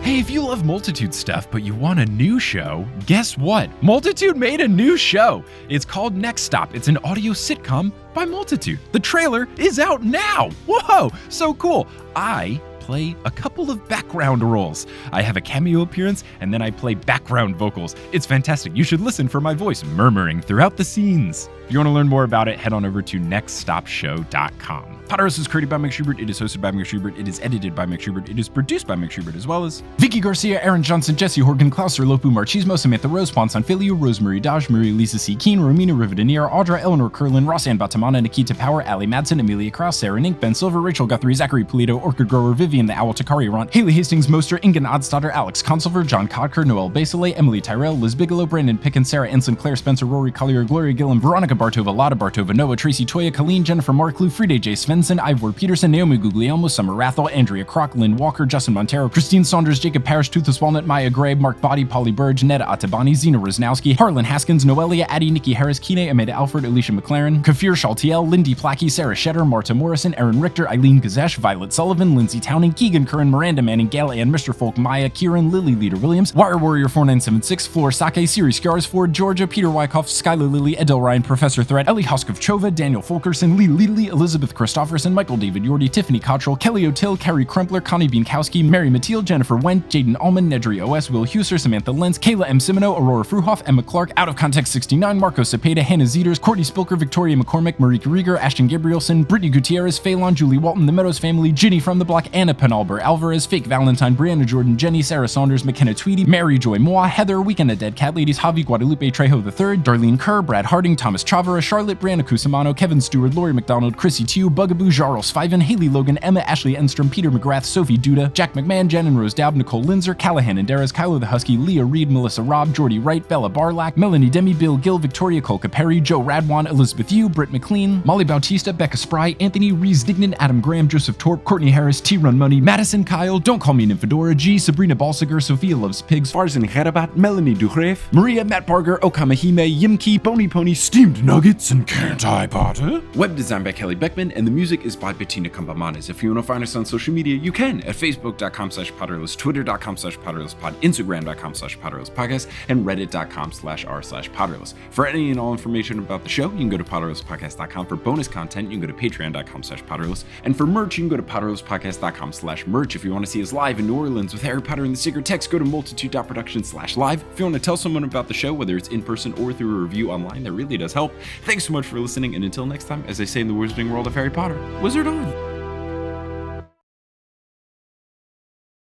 Hey, if you love Multitude stuff, but you want a new show, guess what? Multitude made a new show. It's called Next Stop. It's an audio sitcom by Multitude. The trailer is out now. Whoa, so cool. I play a couple of background roles. I have a cameo appearance, and then I play background vocals. It's fantastic. You should listen for my voice murmuring throughout the scenes. If you want to learn more about it, head on over to nextstopshow.com. Potterless is created by Mike Schubert. It is hosted by Mike Schubert. It is edited by Mike Schubert. It is produced by Mike Schubert, as well as Vicky Garcia, Aaron Johnson, Jesse Horgan, Klauser, Lopu, Marchismo, Samantha Rose, Juan Sanfilio, Rosemary Dodge, Marie, Lisa C. Keen, Romina Rivadinier, Audra, Eleanor Curlin, Rossanne Batamana, Nikita Power, Ali Madsen, Amelia Krause, Sarah Nink, Ben Silver, Rachel Guthrie, Zachary Polito, Orchid Grower, Vivian the Owl, Takari Ron, Haley Hastings, Moster, Ingen Oddsdaughter, Alex Consilver, John Codker, Noel Basile, Emily Tyrell, Liz Bigelow, Brandon Pickens, Sarah Ensign, Claire Spencer, Rory Collier, Gloria Gillum, Veronica Bartova, Lotta Bartova, Noah, Tracy Toya, Colleen, Jennifer Marklew, Frida J. Svensson, Ivor Peterson, Naomi Guglielmo, Summer Rathel, Andrea Kroc, Lynn Walker, Justin Montero, Christine Saunders, Jacob Parrish, Toothless Walnut, Maya Gray, Mark Body, Polly Burge, Neda Atabani, Zena Rosnowski, Harlan Haskins, Noelia, Addie, Nikki Harris, Kine, Amanda Alfred, Alicia McLaren, Kafir Shaltiel, Lindy Plackey, Sarah Shetter, Marta Morrison, Aaron Richter, Eileen Gazesh, Violet Sullivan, Lindsay Towning, Keegan Curran, Miranda Manning, Gail Ann, Mr. Folk, Maya, Kieran, Lily Leader Williams, Wire Warrior 4976, Floor Sake, Siri Scars Ford, Georgia, Peter Wyckoff, Skylar Lily, Edel Ryan, Professor Threat, Ellie Hoskov Chova, Daniel Fulkerson, Lee Lely, Elizabeth Christofferson, Michael David Yordi, Tiffany Cottrell, Kelly O'Till, Carrie Crumpler, Connie Bienkowski, Mary Mathilde, Jennifer Wendt, Jaden Allman, Nedry OS, Will Huser, Samantha Lenz, Kayla M. Simino, Aurora Fruhoff, Emma Clark, Out of Context 69, Marco Cepeda, Hannah Zeters, Courtney Spilker, Victoria McCormick, Marieke Rieger, Ashton Gabrielson, Brittany Gutierrez, Phelan, Julie Walton, The Meadows Family, Ginny from the Block, Anna Penalber, Alvarez, Fake Valentine, Brianna Jordan, Jenny, Sarah Saunders, McKenna Tweedy, Mary Joy Moa, Heather, Weekend at Dead Cat Ladies, Javi Guadalupe Trejo III, Darlene Kerr, Brad Harding, Thomas Chavara, Charlotte, Brianna Cusimano, Kevin Stewart, Lori McDonald, Chrissy Tew, Bugaboo, Jarl Sviven, Haley Logan, Emma Ashley Enstrom, Peter McGrath, Sophie Duda, Jack McMahon, Jen and Rose Daub, Nicole Linzer, Callahan and Darris, Kylo the Husky, Leah Reed, Melissa Robb, Jordy Wright, Bella Barlack, Melanie Demi, Bill Gill, Victoria Kolka Perry, Joe Radwan, Elizabeth Yu, Britt McLean, Molly Bautista, Becca Spry, Anthony Rees Dignan, Adam Graham, Joseph Torp, Courtney Harris, T Run Money, Madison Kyle, Don't Call Me Nymphadora, G, Sabrina Balsiger, Sophia Loves Pigs, Farzan Herabat, Melanie Duhrev, Maria, Matt Barger, Okamahime, Yimki, Bony Pony, Steamed Nuggets, and Can't I Potter? Web design by Kelly Beckman, and the music is by Bettina Campamanes. If you want to find us on social media, you can at facebook.com/Potterless, twitter.com/PotterlessPod, instagram.com/PotterlessPodcast, and reddit.com/r/Potterless. For any and all information about the show, you can go to PotterlessPodcast.com. For bonus content, you can go to patreon.com/Potterless. And for merch, you can go to PotterlessPodcast.com/merch. If you want to see us live in New Orleans with Harry Potter and the Secret Text, go to multitude.productions/live. If you want to tell someone about the show, whether it's in person or through a review online, that really does help. Thanks so much for listening, and until next time, as they say in the Wizarding World of Harry Potter, Wizard on!